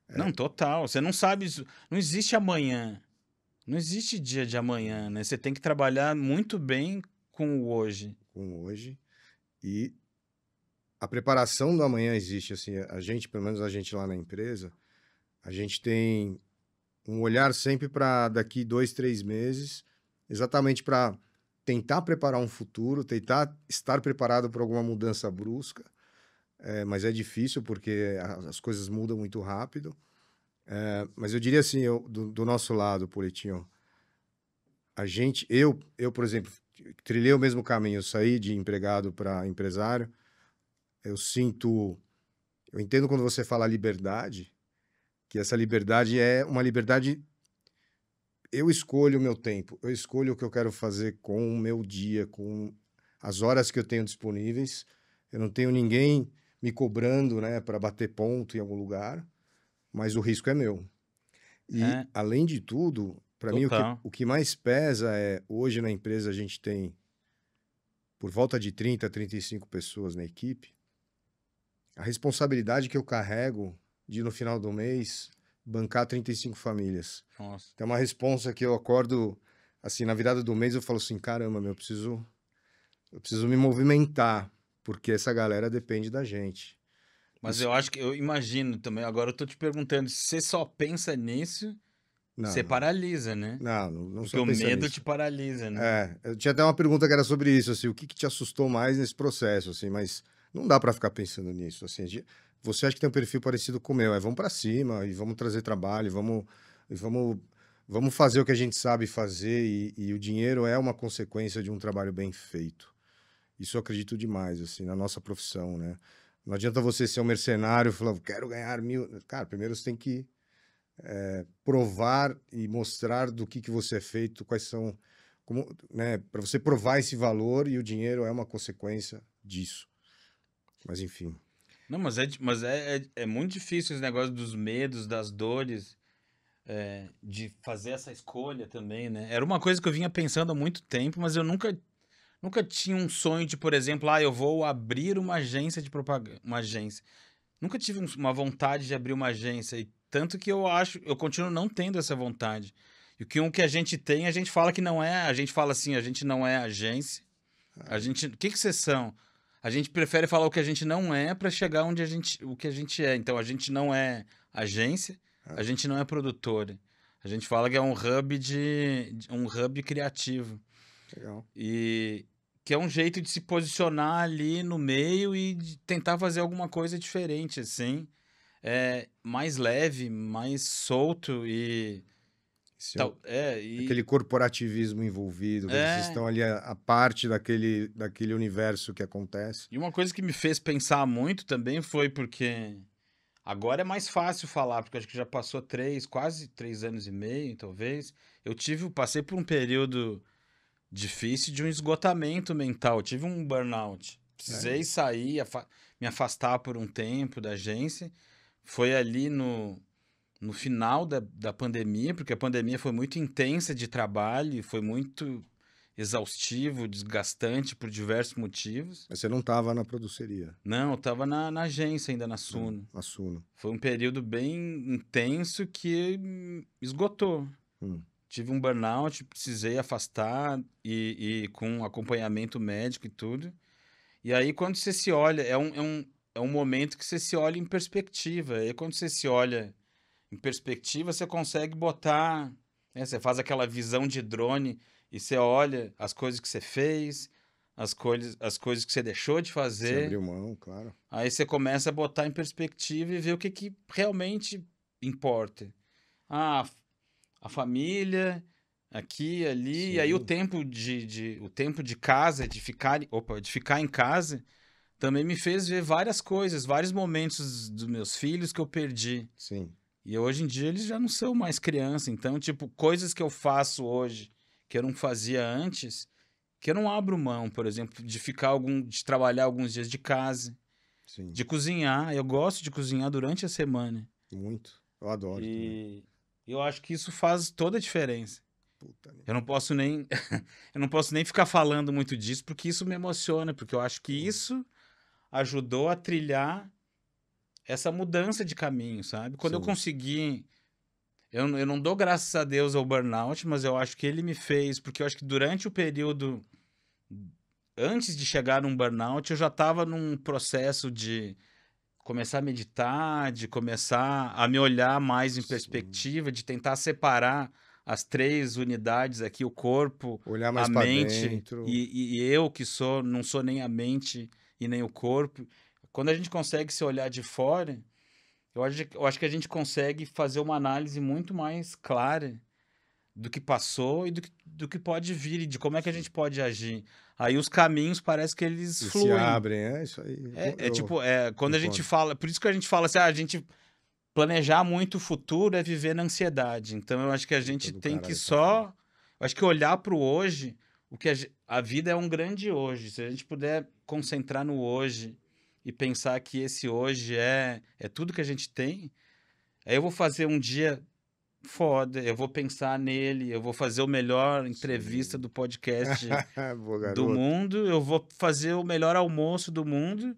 Não, total. Você não sabe, não existe amanhã. Não existe dia de amanhã, né? Você tem que trabalhar muito bem com o hoje. Com hoje. E a preparação do amanhã existe, assim, a gente, pelo menos a gente lá na empresa, a gente tem um olhar sempre para daqui 2, 3 meses, exatamente para tentar preparar um futuro, tentar estar preparado para alguma mudança brusca, mas é difícil porque as coisas mudam muito rápido. Mas eu diria assim, do nosso lado, Politinho, eu, por exemplo, trilhei o mesmo caminho, eu saí de empregado para empresário. Eu entendo quando você fala liberdade, que essa liberdade é uma liberdade. Eu escolho o meu tempo, eu escolho o que eu quero fazer com o meu dia, com as horas que eu tenho disponíveis. Eu não tenho ninguém me cobrando, né, para bater ponto em algum lugar, mas o risco é meu. E, além de tudo, para mim, o que mais pesa é, hoje na empresa a gente tem por volta de 30, 35 pessoas na equipe. A responsabilidade que eu carrego de, no final do mês, bancar 35 famílias. Nossa. Tem uma responsa que eu acordo, assim, na virada do mês, eu falo assim, caramba, eu preciso me movimentar, porque essa galera depende da gente. Mas eu acho que, eu imagino também, agora eu tô te perguntando, se você só pensa nisso, você paralisa, né? Não porque só o medo nisso. te paralisa, né? Eu tinha até uma pergunta que era sobre isso, assim, o que te assustou mais nesse processo, assim, mas não dá para ficar pensando nisso, assim, você acha que tem um perfil parecido com o meu, vamos para cima e vamos trazer trabalho, vamos fazer o que a gente sabe fazer e o dinheiro é uma consequência de um trabalho bem feito. Isso eu acredito demais, assim, na nossa profissão, né? Não adianta você ser um mercenário e falar, quero ganhar 1.000. Cara, primeiro você tem que provar e mostrar do que você é feito, quais são, né, para você provar esse valor, e o dinheiro é uma consequência disso. Mas enfim. Não, mas é muito difícil esse negócio dos medos, das dores, de fazer essa escolha também, né? Era uma coisa que eu vinha pensando há muito tempo, mas eu nunca tinha um sonho de, por exemplo, eu vou abrir uma agência de propaganda, uma agência. Nunca tive uma vontade de abrir uma agência, e tanto que eu continuo não tendo essa vontade. E o que a gente tem, a gente fala que não é, a gente fala assim, a gente não é agência. O que vocês são? A gente prefere falar o que a gente não é para chegar o que a gente é. Então a gente não é agência, a gente não é produtora, A gente fala que é um hub um hub criativo. Legal. E que é um jeito de se posicionar ali no meio e de tentar fazer alguma coisa diferente, assim. Mais leve, mais solto e Esse é e aquele corporativismo envolvido, quer dizer, vocês é. estão ali a parte daquele universo que acontece. E uma coisa que me fez pensar muito também foi porque agora é mais fácil falar, porque acho que já passou quase 3 anos e meio, talvez. Passei por um período difícil de um esgotamento mental. Eu tive um burnout. Precisei Sério? sair, me afastar por um tempo da agência. Foi ali no final da pandemia, porque a pandemia foi muito intensa de trabalho, foi muito exaustivo, desgastante por diversos motivos. Mas você não estava na produceria, Não, eu estava na agência ainda, na não, Suno. na Suno. Foi um período bem intenso que esgotou. Hum, Tive um burnout, precisei afastar e com acompanhamento médico e tudo. E aí, quando você se olha, é um momento que você se olha em perspectiva. E aí, quando você se olha em perspectiva, você consegue botar, né, você faz aquela visão de drone e você olha as coisas que você fez, as coisas que você deixou de você fazer. abriu mão, claro. Aí você começa a botar em perspectiva e ver o que, que realmente importa. Ah, a família, aqui, ali, e aí o Sim, tempo o tempo de casa, de ficar em casa, também me fez ver várias coisas, vários momentos dos meus filhos que eu perdi. sim, E hoje em dia eles já não são mais criança, então, tipo, coisas que eu faço hoje que eu não fazia antes, que eu não abro mão, por exemplo, de trabalhar alguns dias de casa, sim. de cozinhar. Eu gosto de cozinhar durante a semana. Muito. Eu adoro também. E eu acho que isso faz toda a diferença. Puta, né? Eu não posso nem eu não posso nem ficar falando muito disso porque isso me emociona, porque eu acho que Porra, isso ajudou a trilhar essa mudança de caminho, sabe? Quando eu sim, consegui, eu não dou graças a Deus ao burnout, mas eu acho que ele me fez, porque eu acho que durante o período antes de chegar num burnout, eu já estava num processo de começar a meditar, de começar a me olhar mais em sim. perspectiva, de tentar separar as três unidades aqui, o corpo, Olhar a mais pra mente dentro. e eu que não sou nem a mente e nem o corpo. Quando a gente consegue se olhar de fora, eu acho que a gente consegue fazer uma análise muito mais clara do que passou e do que pode vir e de como é que a Sim. gente pode agir. Aí os caminhos parece que eles E se fluem. abrem, é isso aí. Eu Quando a gente concordo. fala, por isso que a gente fala assim, a gente planejar muito o futuro é viver na ansiedade. Então eu acho que a Puta gente do tem que caralho essa frase. eu acho que olhar para o hoje, o que a vida é um grande hoje. Se a gente puder concentrar no hoje e pensar que esse hoje é tudo que a gente tem, aí eu vou fazer um dia foda, eu vou pensar nele, eu vou fazer o melhor entrevista Sim. do podcast Boa, do garoto. mundo, eu vou fazer o melhor almoço do mundo.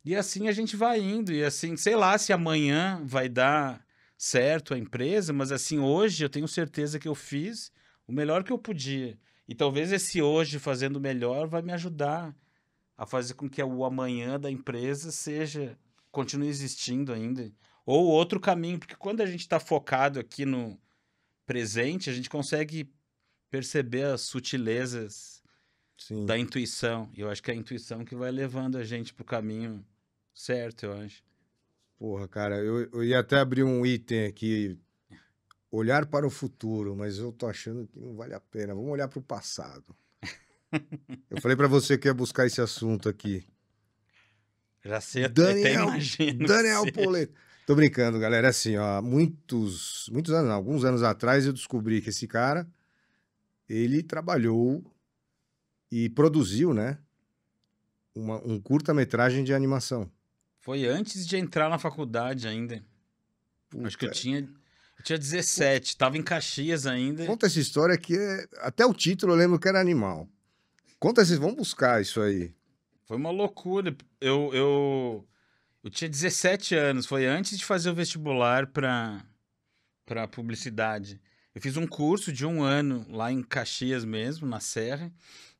E assim a gente vai indo, e assim, sei lá se amanhã vai dar certo a empresa, mas assim, hoje eu tenho certeza que eu fiz o melhor que eu podia. E talvez esse hoje fazendo o melhor vai me ajudar a fazer com que o amanhã da empresa continue existindo ainda. Ou outro caminho, porque quando a gente está focado aqui no presente, a gente consegue perceber as sutilezas Sim. da intuição. E eu acho que é a intuição que vai levando a gente pro caminho certo, eu acho. Porra, cara, eu ia até abrir um item aqui, olhar para o futuro, mas eu tô achando que não vale a pena. Vamos olhar para o passado. Eu falei para você que ia buscar esse assunto aqui. Já sei, até Daniel, imagino que Daniel seja. Poleto. Tô brincando, galera. É assim, ó, muitos anos, não, alguns anos atrás eu descobri que esse cara, ele trabalhou e produziu, né, um curta-metragem de animação. Foi antes de entrar na faculdade ainda. Acho que Puta, eu tinha 17, tava em Caxias ainda. conta essa história que até o título eu lembro que era animal. Conta esses, vamos buscar isso aí. Foi uma loucura. Eu tinha 17 anos, foi antes de fazer o vestibular para publicidade. Eu fiz um curso de 1 ano lá em Caxias mesmo, na Serra,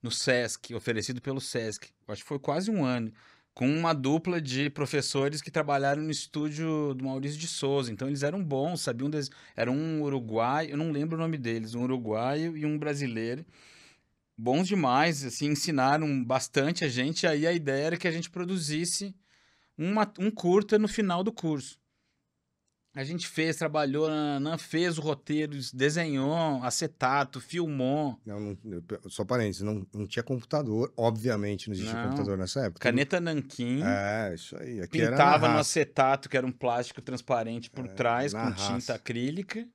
no Sesc, oferecido pelo Sesc. Acho que foi quase 1 ano. com uma dupla de professores que trabalharam no estúdio do Maurício de Souza. Então eles eram bons, sabiam. Era um uruguaio, eu não lembro o nome deles, um uruguaio e um brasileiro. Bons demais, assim, ensinaram bastante a gente. Aí a ideia era que a gente produzisse um curta no final do curso. A gente fez, trabalhou, fez o roteiro, desenhou, acetato, filmou. Só parênteses, não tinha computador, obviamente não existia Não. computador nessa época. Caneta nanquim. Isso aí. Aqui Pintava era no acetato, que era um plástico transparente por trás, com tinta raça. acrílica.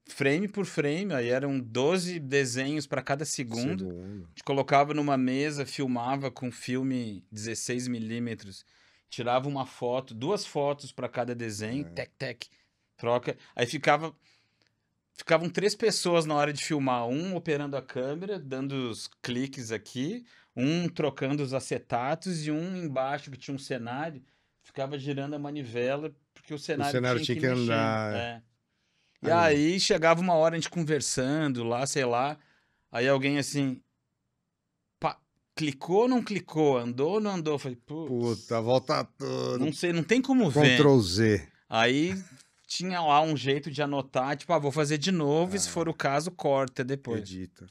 Frame por frame, aí eram 12 desenhos para cada segundo. A gente colocava numa mesa, filmava com filme 16mm. Tirava uma foto, 2 fotos para cada desenho, tec, troca. Aí ficavam 3 pessoas na hora de filmar, um operando a câmera, dando os cliques aqui, um trocando os acetatos e um embaixo que tinha um cenário, ficava girando a manivela, porque o cenário tinha que andar. E aí chegava uma hora a gente conversando lá, sei lá, aí alguém assim, clicou ou não clicou? Andou ou não andou? Falei, puta, volta tudo. Não sei, não tem como ver. Ctrl Z. Aí tinha lá um jeito de anotar, tipo, vou fazer de novo e se for o caso, corta depois. Edita.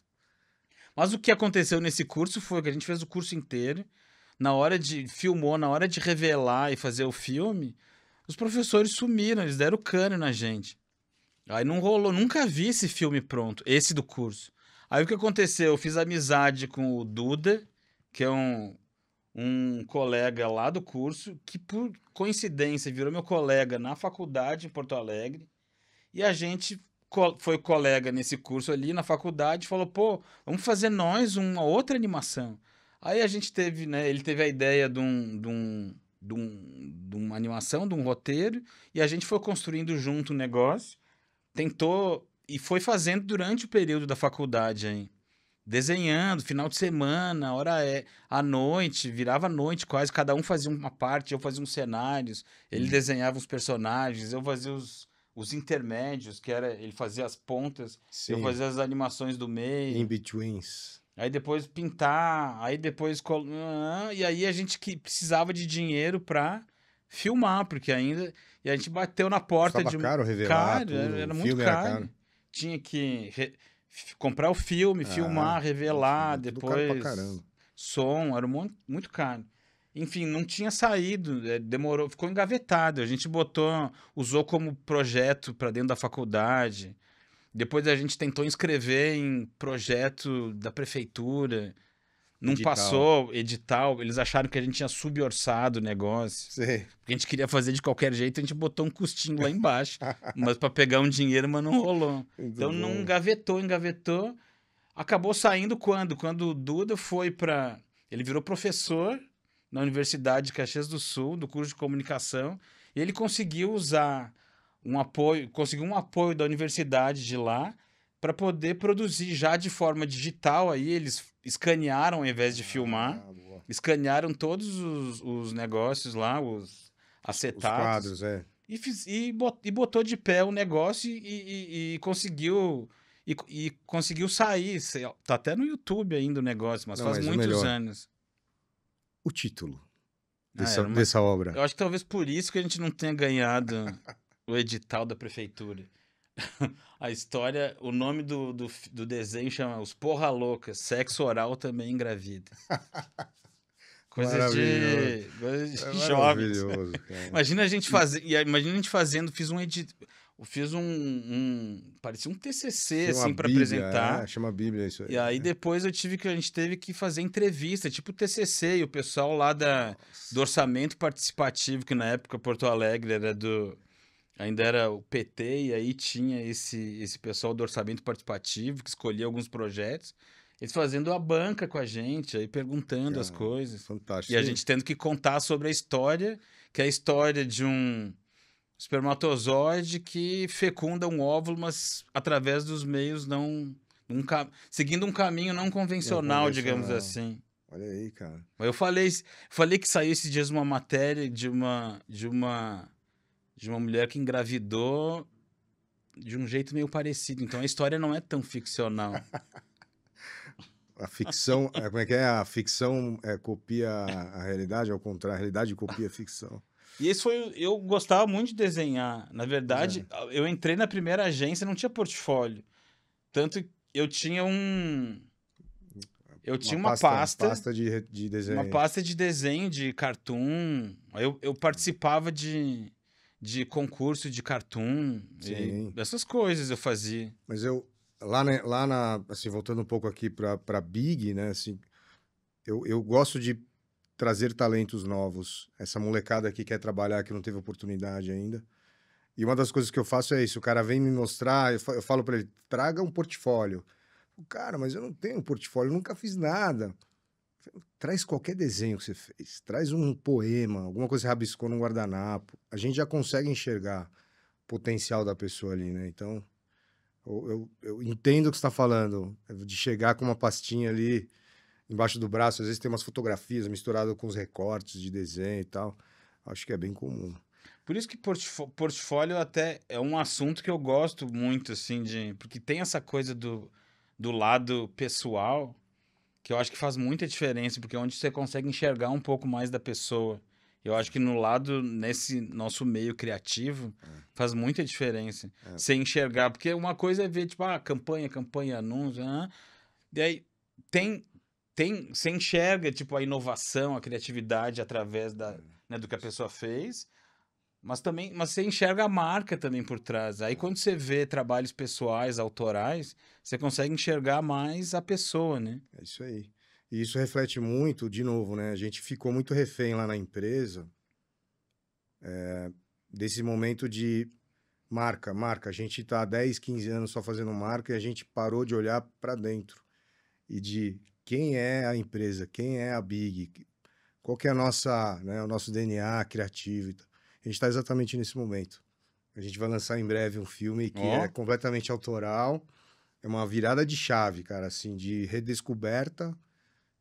Mas o que aconteceu nesse curso foi que a gente fez o curso inteiro, na hora de revelar e fazer o filme, os professores sumiram, eles deram cano na gente. Aí não rolou, nunca vi esse filme pronto, esse do curso. Aí o que aconteceu? Eu fiz amizade com o Duda, que é um colega lá do curso, que por coincidência virou meu colega na faculdade em Porto Alegre. E a gente foi colega nesse curso ali na faculdade e falou, pô, vamos fazer nós uma outra animação. Aí a gente teve, né, ele teve a ideia de uma animação, de um roteiro, e a gente foi construindo junto um negócio, tentou e foi fazendo durante o período da faculdade aí. Desenhando, final de semana, à noite, virava à noite quase, cada um fazia uma parte, eu fazia uns cenários, ele desenhava os personagens, eu fazia os intermédios, ele fazia as pontas, Sim. Eu fazia as animações do meio. In-betweens. Aí depois pintar, aí depois... E aí a gente precisava de dinheiro pra filmar, porque ainda... E a gente bateu na porta de... caro revelar tudo, era muito caro. Tinha que comprar o filme, filmar, revelar, depois... Caro pra caramba. Som, era muito caro. Enfim, não tinha saído, demorou, ficou engavetado. A gente usou como projeto para dentro da faculdade. Depois a gente tentou inscrever em projeto da prefeitura. Não passou, edital. Eles acharam que a gente tinha suborçado o negócio. Sim. Porque a gente queria fazer de qualquer jeito, a gente botou um custinho lá embaixo. Mas para pegar um dinheiro, mas não rolou. Então não engavetou. Acabou saindo quando? Quando o Duda foi para... Ele virou professor na Universidade de Caxias do Sul, do curso de comunicação, e ele conseguiu usar conseguiu um apoio da universidade de lá para poder produzir já de forma digital. Aí eles escanearam ao invés de filmar, escanearam todos os negócios lá, os acetatos. Os quadros, e botou de pé o negócio e conseguiu... E conseguiu sair. Tá até no YouTube ainda o negócio, mas faz muitos anos. O título dessa obra. Eu acho que talvez por isso que a gente não tenha ganhado o edital da prefeitura. A história, o nome do desenho chama Os Porra Loucas, sexo oral também engravida. Coisa de jovens. Imagina a gente fazendo, fiz parecia um TCC, assim, para apresentar. Chama Bíblia isso aí. E aí depois a gente teve que fazer entrevista, tipo TCC, e o pessoal lá do orçamento participativo, que na época Porto Alegre ainda era o PT, e aí tinha esse pessoal do orçamento participativo que escolhia alguns projetos, eles fazendo a banca com a gente, aí perguntando as coisas. Fantástico. E a gente tendo que contar sobre a história, que é a história de um espermatozoide que fecunda um óvulo, mas através dos meios seguindo um caminho não convencional, digamos assim. Olha aí, cara. Eu falei que saiu esses dias uma matéria de uma mulher que engravidou de um jeito meio parecido. Então a história não é tão ficcional. a ficção, como é que é? A ficção copia a realidade, ao contrário, a realidade copia a ficção. E esse foi. Eu gostava muito de desenhar. Na Pois verdade, é. eu entrei na primeira agência, não tinha portfólio. Tanto que eu tinha um. Eu tinha uma pasta, Pasta de uma desenho. pasta de desenho de cartoon. Aí eu participava de concurso de cartoon. Sim. E essas coisas eu fazia. Mas assim, voltando um pouco aqui para Big, né, assim, eu gosto de trazer talentos novos. Essa molecada aqui quer trabalhar, que não teve oportunidade ainda. E uma das coisas que eu faço é isso, o cara vem me mostrar, eu falo para ele, traga um portfólio. O cara, mas eu não tenho um portfólio, eu nunca fiz nada. Traz qualquer desenho que você fez, traz um poema, alguma coisa que você rabiscou num guardanapo. A gente já consegue enxergar o potencial da pessoa ali, né? Então, eu entendo o que você está falando, de chegar com uma pastinha ali embaixo do braço, às vezes tem umas fotografias misturadas com os recortes de desenho e tal. Acho que é bem comum. Por isso que portfólio até é um assunto que eu gosto muito, assim, porque tem essa coisa do lado pessoal que eu acho que faz muita diferença, porque é onde você consegue enxergar um pouco mais da pessoa. Eu acho que no lado, nesse nosso meio criativo, faz muita diferença. Você enxergar, porque uma coisa é ver, tipo, campanha, anúncio, e aí você enxerga, tipo, a inovação, a criatividade através né, do que a pessoa fez, mas você enxerga a marca também por trás. Aí quando você vê trabalhos pessoais, autorais, você consegue enxergar mais a pessoa, né? É isso aí. E isso reflete muito, de novo, né? A gente ficou muito refém lá na empresa, desse momento de marca. A gente está há 10, 15 anos só fazendo marca e a gente parou de olhar para dentro. E de quem é a empresa, quem é a Big, qual que é o nosso DNA criativo. A gente está exatamente nesse momento. A gente vai lançar em breve um filme que é Ó, completamente autoral. É uma virada de chave, cara, assim, de redescoberta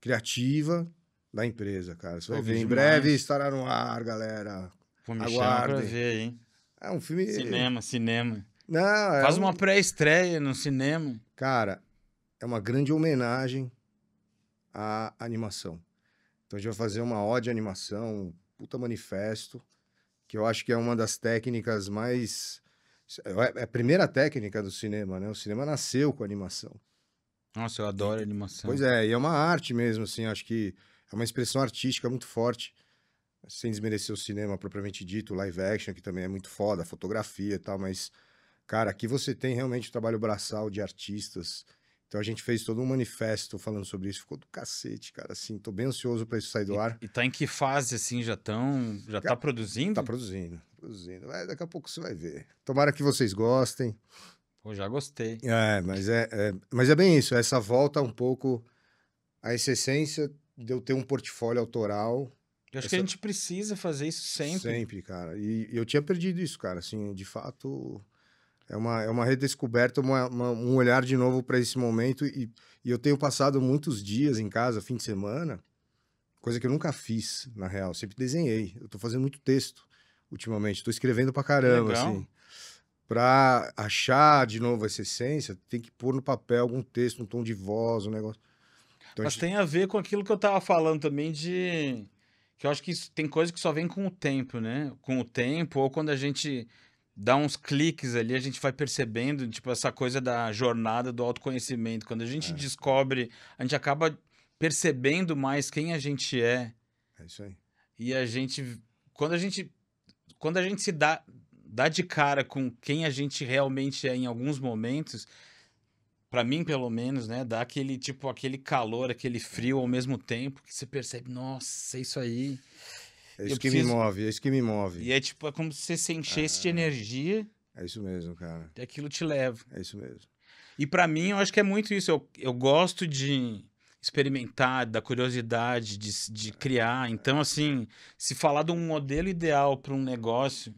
criativa da empresa, cara. Você vai pô, que ver, em breve demais. estará no ar, galera. Pô, me chama pra Aguardem. ver, hein? É um filme. Cinema. Não, é Faz um. uma pré-estreia no cinema. Cara, é uma grande homenagem à animação. Então a gente vai fazer uma ode à animação, um puta manifesto, que eu acho que é uma das técnicas mais. É a primeira técnica do cinema, né? O cinema nasceu com animação. Nossa, eu adoro animação. Pois é, e é uma arte mesmo, assim, acho que é uma expressão artística muito forte, sem desmerecer o cinema propriamente dito, o live action, que também é muito foda, a fotografia e tal, mas, cara, aqui você tem realmente o trabalho braçal de artistas. Então a gente fez todo um manifesto falando sobre isso, ficou do cacete, cara, assim, tô bem ansioso pra isso sair do ar. E tá em que fase, assim, já tá Ca- Tá produzindo? produzindo. Daqui a pouco você vai ver. Tomara que vocês gostem. Pô, já gostei. Mas é bem isso, essa volta um pouco a essa essência de eu ter um portfólio autoral. Eu acho que a Essa, gente precisa fazer isso sempre. sempre, cara. E eu tinha perdido isso, cara. Assim, de fato, é uma redescoberta, um olhar de novo para esse momento. E eu tenho passado muitos dias em casa, fim de semana, coisa que eu nunca fiz, na real. Sempre desenhei. Eu tô fazendo muito texto ultimamente. Tô escrevendo pra Que caramba, legal. assim. Pra achar de novo essa essência, tem que pôr no papel algum texto, um tom de voz, um negócio. Então, Mas tem a ver com aquilo que eu tava falando também que eu acho que tem coisa que só vem com o tempo, né? Com o tempo, ou quando a gente dá uns cliques ali, a gente vai percebendo, tipo, essa coisa da jornada do autoconhecimento. Quando a gente descobre, a gente acaba percebendo mais quem a gente é. é isso aí. E quando a gente, quando a gente se dá de cara com quem a gente realmente é em alguns momentos, pra mim, pelo menos, né? Dá aquele, tipo, aquele calor, aquele frio ao mesmo tempo, que você percebe, nossa, é isso aí. É Eu isso que me preciso. move, é isso que me move. E é tipo, é como se você se enchesse de energia É isso mesmo, cara. e aquilo te leva. É isso mesmo. E pra mim, eu acho que é muito isso. Eu gosto de experimentar, da curiosidade, de criar. Então, assim, se falar de um modelo ideal para um negócio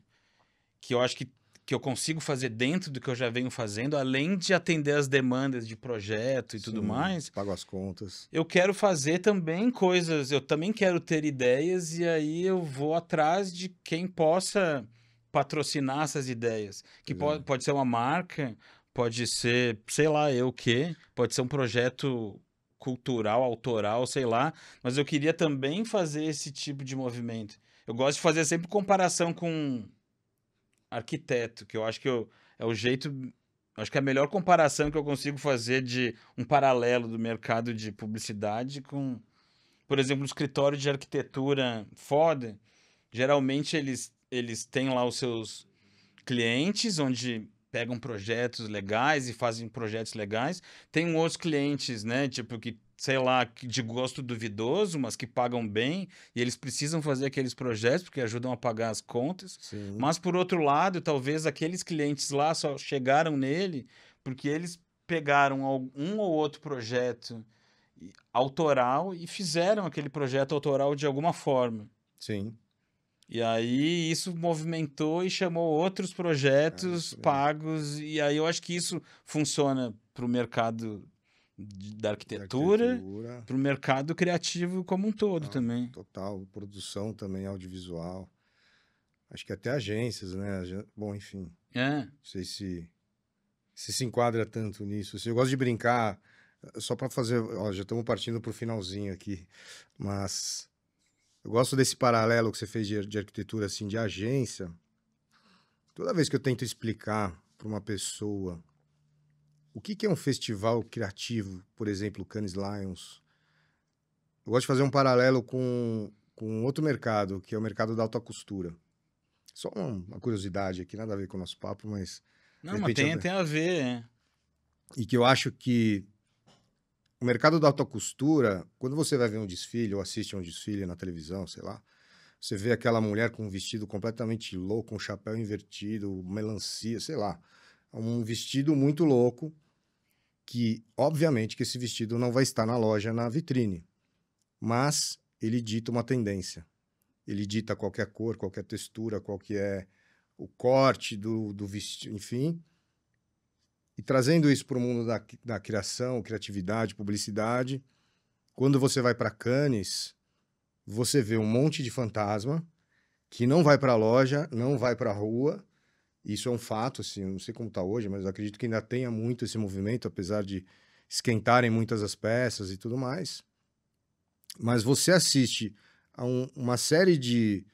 que eu acho que eu consigo fazer dentro do que eu já venho fazendo, além de atender as demandas de projeto e tudo Sim, mais, pago as contas. eu quero fazer também coisas, eu também quero ter ideias e aí eu vou atrás de quem possa patrocinar essas ideias. Que Pois é. pode ser uma marca, pode ser, sei lá, eu o quê, pode ser um projeto cultural, autoral, sei lá, mas eu queria também fazer esse tipo de movimento. Eu gosto de fazer sempre comparação com arquiteto, que eu acho que é o jeito. Acho que é a melhor comparação que eu consigo fazer de um paralelo do mercado de publicidade com, por exemplo, um escritório de arquitetura foda. Geralmente eles têm lá os seus clientes, onde pegam projetos legais e fazem projetos legais. Tem outros clientes, né, tipo que, sei lá, de gosto duvidoso, mas que pagam bem, e eles precisam fazer aqueles projetos porque ajudam a pagar as contas. Sim. Mas por outro lado, talvez aqueles clientes lá só chegaram nele porque eles pegaram um ou outro projeto autoral e fizeram aquele projeto autoral de alguma forma. Sim. E aí isso movimentou e chamou outros projetos Isso aí. pagos, e aí eu acho que isso funciona para o mercado da arquitetura, para o mercado criativo como um todo também. Total, produção também audiovisual. Acho que até agências, né? Bom, enfim, É. não sei se enquadra tanto nisso. Assim, eu gosto de brincar, só para fazer, ó, já estamos partindo para o finalzinho aqui, mas eu gosto desse paralelo que você fez de arquitetura, assim, de agência. Toda vez que eu tento explicar para uma pessoa o que é um festival criativo, por exemplo, Cannes Lions, eu gosto de fazer um paralelo com outro mercado, que é o mercado da alta costura. Só uma curiosidade aqui, nada a ver com o nosso papo, mas... Não, mas tem a ver, é. E que eu acho que o mercado da alta costura, quando você vai ver um desfile ou assiste a um desfile na televisão, sei lá, você vê aquela mulher com um vestido completamente louco, um chapéu invertido, melancia, sei lá. Um vestido muito louco, que, obviamente, que esse vestido não vai estar na loja, na vitrine. Mas ele dita uma tendência. Ele dita qualquer cor, qualquer textura, qual que é o corte do vestido, enfim. E trazendo isso para o mundo da criação, criatividade, publicidade, quando você vai para Cannes, você vê um monte de fantasma que não vai para a loja, não vai para a rua. Isso é um fato, assim, eu não sei como está hoje, mas eu acredito que ainda tenha muito esse movimento, apesar de esquentarem muitas as peças e tudo mais. Mas você assiste a uma série de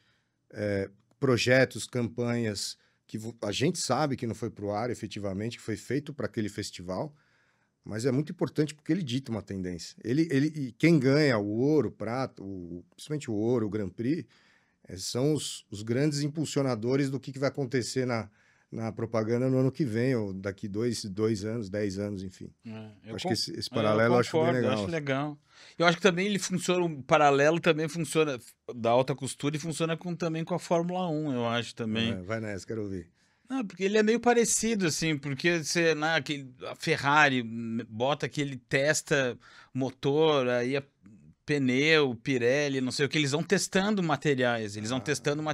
projetos, campanhas que a gente sabe que não foi para o ar efetivamente, que foi feito para aquele festival, mas é muito importante porque ele dita uma tendência. E quem ganha o ouro, o prata, principalmente o ouro, o Grand Prix, são os grandes impulsionadores do que vai acontecer na propaganda no ano que vem, ou daqui 2 anos, 10 anos, enfim. Eu acho que esse paralelo eu acho bem legal. Eu acho legal. Eu acho que também ele funciona, o paralelo também funciona da alta costura e funciona também com a Fórmula 1, eu acho também. Vai nessa, quero ouvir. Não, porque ele é meio parecido, assim, porque você, a Ferrari bota que ele testa motor, aí pneu, Pirelli, não sei o que, eles vão testando materiais, eles vão testando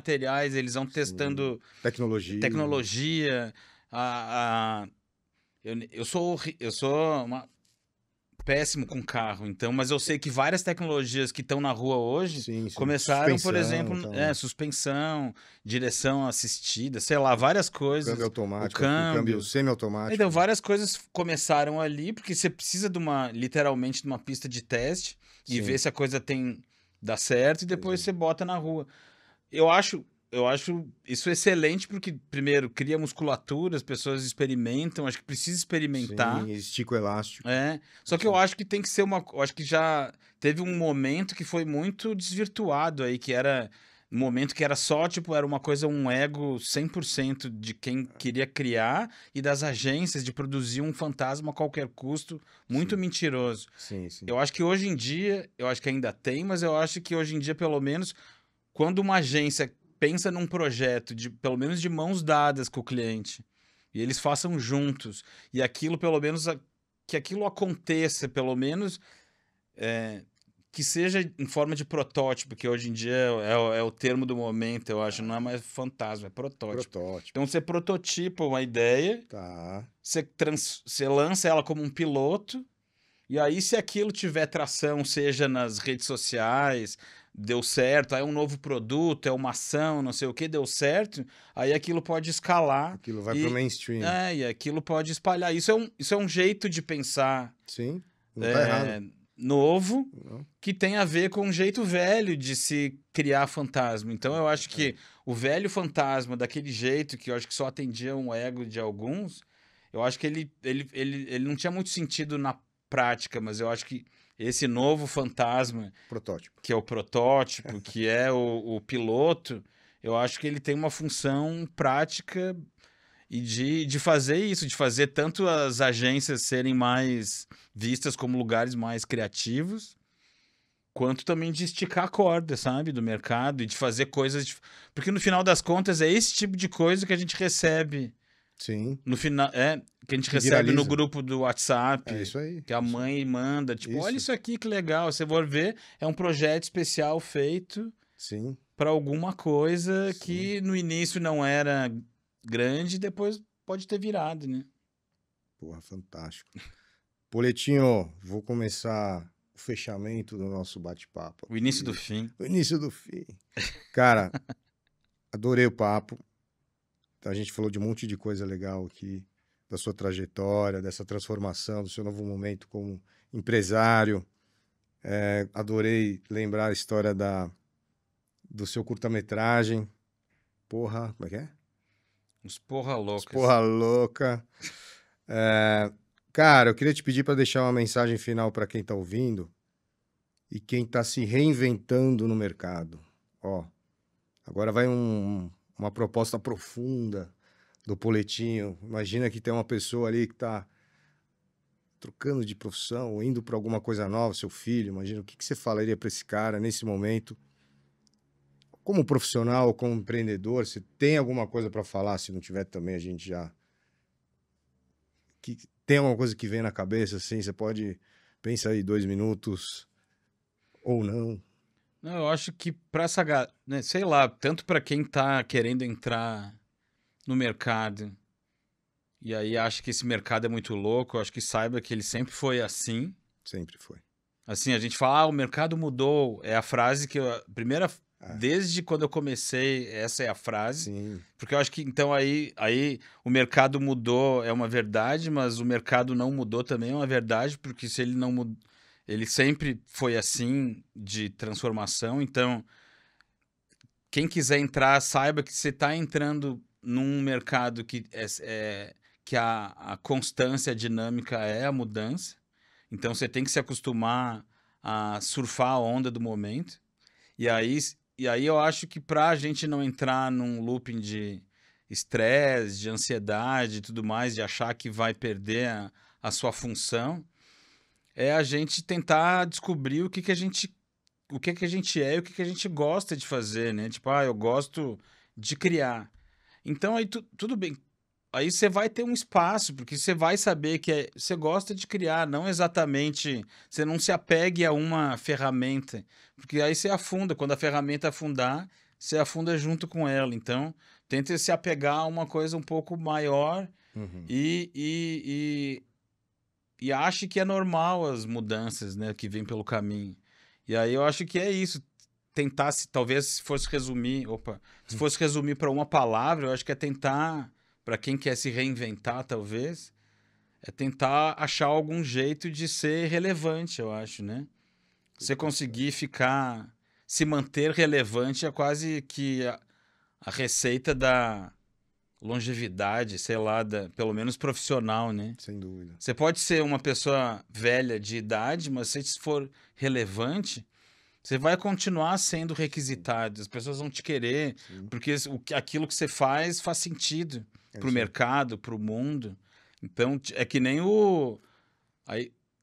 Tecnologia. Eu sou péssimo com carro, então, mas eu sei que várias tecnologias que estão na rua hoje começaram, por exemplo, suspensão, direção assistida, sei lá, várias coisas. Câmbio automático, câmbio semi-automático. Então, várias coisas começaram ali, porque você precisa literalmente de uma pista de teste e ver se a coisa dá certo e depois você bota na rua. Eu acho isso excelente porque, primeiro, cria musculatura, as pessoas experimentam, acho que precisa experimentar. Sim, estica o elástico. Só que eu acho que tem que ser eu acho que já teve um momento que foi muito desvirtuado aí, que era um momento que era só, tipo, era uma coisa, um ego 100% de quem queria criar e das agências de produzir um fantasma a qualquer custo, muito mentiroso. Sim. Eu acho que hoje em dia, eu acho que ainda tem, mas eu acho que hoje em dia, pelo menos, quando uma agência pensa num projeto, pelo menos de mãos dadas com o cliente, e eles façam juntos, e aquilo, pelo menos, que aquilo aconteça, pelo menos, que seja em forma de protótipo, que hoje em dia é o termo do momento, eu acho, não é mais fantasma, é protótipo. Então, você prototipa uma ideia, você lança ela como um piloto, e aí, se aquilo tiver tração, seja nas redes sociais, deu certo, aí é um novo produto, é uma ação, não sei o que, deu certo, aí aquilo pode escalar. Aquilo vai pro mainstream. E aquilo pode espalhar. Isso é um jeito de pensar. Sim, não tá errado. novo Não? que tem a ver com um jeito velho de se criar fantasma. Então eu acho que o velho fantasma, daquele jeito que eu acho que só atendia um ego de alguns, eu acho que ele não tinha muito sentido na prática, mas eu acho que esse novo fantasma, Protótipo. que é o protótipo, que é o piloto, eu acho que ele tem uma função prática e de fazer isso, de fazer tanto as agências serem mais vistas como lugares mais criativos, quanto também de esticar a corda, sabe, do mercado e de fazer coisas. Porque no final das contas é esse tipo de coisa que a gente recebe Sim. no final, que a gente Que recebe no viraliza. grupo do WhatsApp, É isso aí. que a Isso aí. mãe manda, tipo, olha Isso. isso aqui que legal, você vai ver, é um projeto especial feito Sim. para alguma coisa Sim. que no início não era grande, depois pode ter virado, né? Porra, fantástico. Poletinho, vou começar o fechamento do nosso bate-papo O início aqui. do fim. O início do fim. Cara, adorei o papo. A gente falou de um monte de coisa legal aqui, da sua trajetória, dessa transformação, do seu novo momento como empresário. Adorei lembrar a história do seu curta-metragem. Porra, como é que é? Os porra loucas. Porra louca. Cara, eu queria te pedir para deixar uma mensagem final para quem está ouvindo e quem está se reinventando no mercado. Ó, agora vai uma proposta profunda do Poletinho. Imagina que tem uma pessoa ali que está trocando de profissão, indo para alguma coisa nova, seu filho. Imagina o que você falaria para esse cara nesse momento? Como profissional, como empreendedor, você tem alguma coisa para falar? Se não tiver também, a gente já... Tem alguma coisa que vem na cabeça, assim? Você pode... Pensa aí 2 minutos ou não. Não, eu acho que para essa, né, sei lá, tanto para quem tá querendo entrar no mercado e aí acha que esse mercado é muito louco, eu acho que saiba que ele sempre foi assim. Sempre foi. Assim, a gente fala, ah, o mercado mudou. É a frase que eu, desde quando eu comecei, essa é a frase. Sim. Porque eu acho que, então, aí o mercado mudou é uma verdade, mas o mercado não mudou também é uma verdade, porque se ele não mudou, ele sempre foi assim, de transformação. Então, quem quiser entrar, saiba que você está entrando num mercado que a constância, a dinâmica é a mudança. Então você tem que se acostumar a surfar a onda do momento. E aí, e aí eu acho que para a gente não entrar num looping de estresse, de ansiedade e tudo mais, de achar que vai perder a sua função, é a gente tentar descobrir o que a gente é e o que a gente gosta de fazer, né? Tipo, eu gosto de criar. Então aí tudo bem. Aí você vai ter um espaço, porque você vai saber que você gosta de criar, não exatamente. Você não se apegue a uma ferramenta, porque aí você afunda. Quando a ferramenta afundar, você afunda junto com ela. Então, tente se apegar a uma coisa um pouco maior Uhum. e ache que é normal as mudanças, né, que vêm pelo caminho. E aí eu acho que é isso. Tentar, talvez, se fosse resumir, se fosse resumir para uma palavra, eu acho que é tentar, para quem quer se reinventar, talvez, é tentar achar algum jeito de ser relevante, eu acho, né? Você conseguir se manter relevante é quase que a receita da longevidade, sei lá, pelo menos profissional, né? Sem dúvida. Você pode ser uma pessoa velha de idade, mas se for relevante, você vai continuar sendo requisitado. As pessoas vão te querer, Sim. porque aquilo que você faz sentido para o isso aí. mercado, para o mundo. Então, é que nem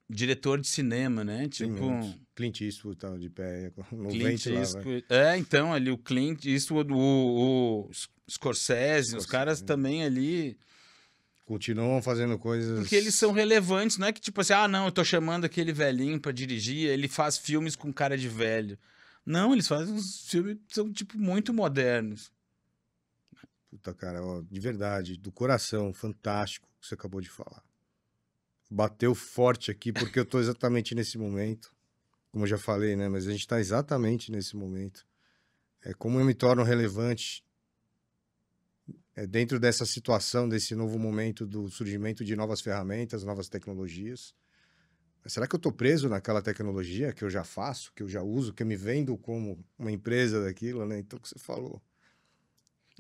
diretor de cinema, né? Tem Tipo, muitos. Clint Eastwood tava de pé, com Clint 90 lá, vai. Eastwood. Então, ali o Clint Eastwood, o Scorsese, os caras também ali. Continuam fazendo coisas... Porque eles são relevantes, não é que tipo assim, não, eu tô chamando aquele velhinho pra dirigir, ele faz filmes com cara de velho. Não, eles fazem uns filmes que são, tipo, muito modernos. Puta, cara, ó, de verdade, do coração, fantástico o que você acabou de falar. Bateu forte aqui, porque eu tô exatamente nesse momento. Como eu já falei, né? Mas a gente tá exatamente nesse momento. É como eu me torno relevante dentro dessa situação, desse novo momento do surgimento de novas ferramentas, novas tecnologias. será que eu tô preso naquela tecnologia que eu já faço, que eu já uso, que eu me vendo como uma empresa daquilo, né? Então, o que você falou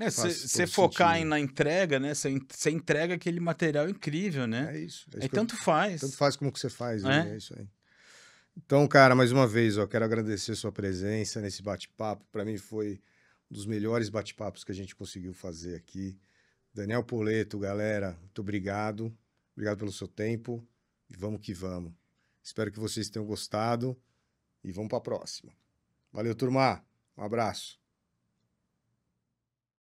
faz Você todo focar sentido. na entrega, né? Você entrega aquele material incrível, né? É isso Aí que eu... tanto Tanto faz, faz como que você faz ele, é né? isso aí. Então, cara, mais uma vez, ó, quero agradecer sua presença nesse bate-papo. Para mim foi um dos melhores bate-papos que a gente conseguiu fazer aqui. Daniel Poleto, galera, muito obrigado. Obrigado pelo seu tempo. E vamos que vamos. Espero que vocês tenham gostado e vamos para a próxima. Valeu, turma. Um abraço.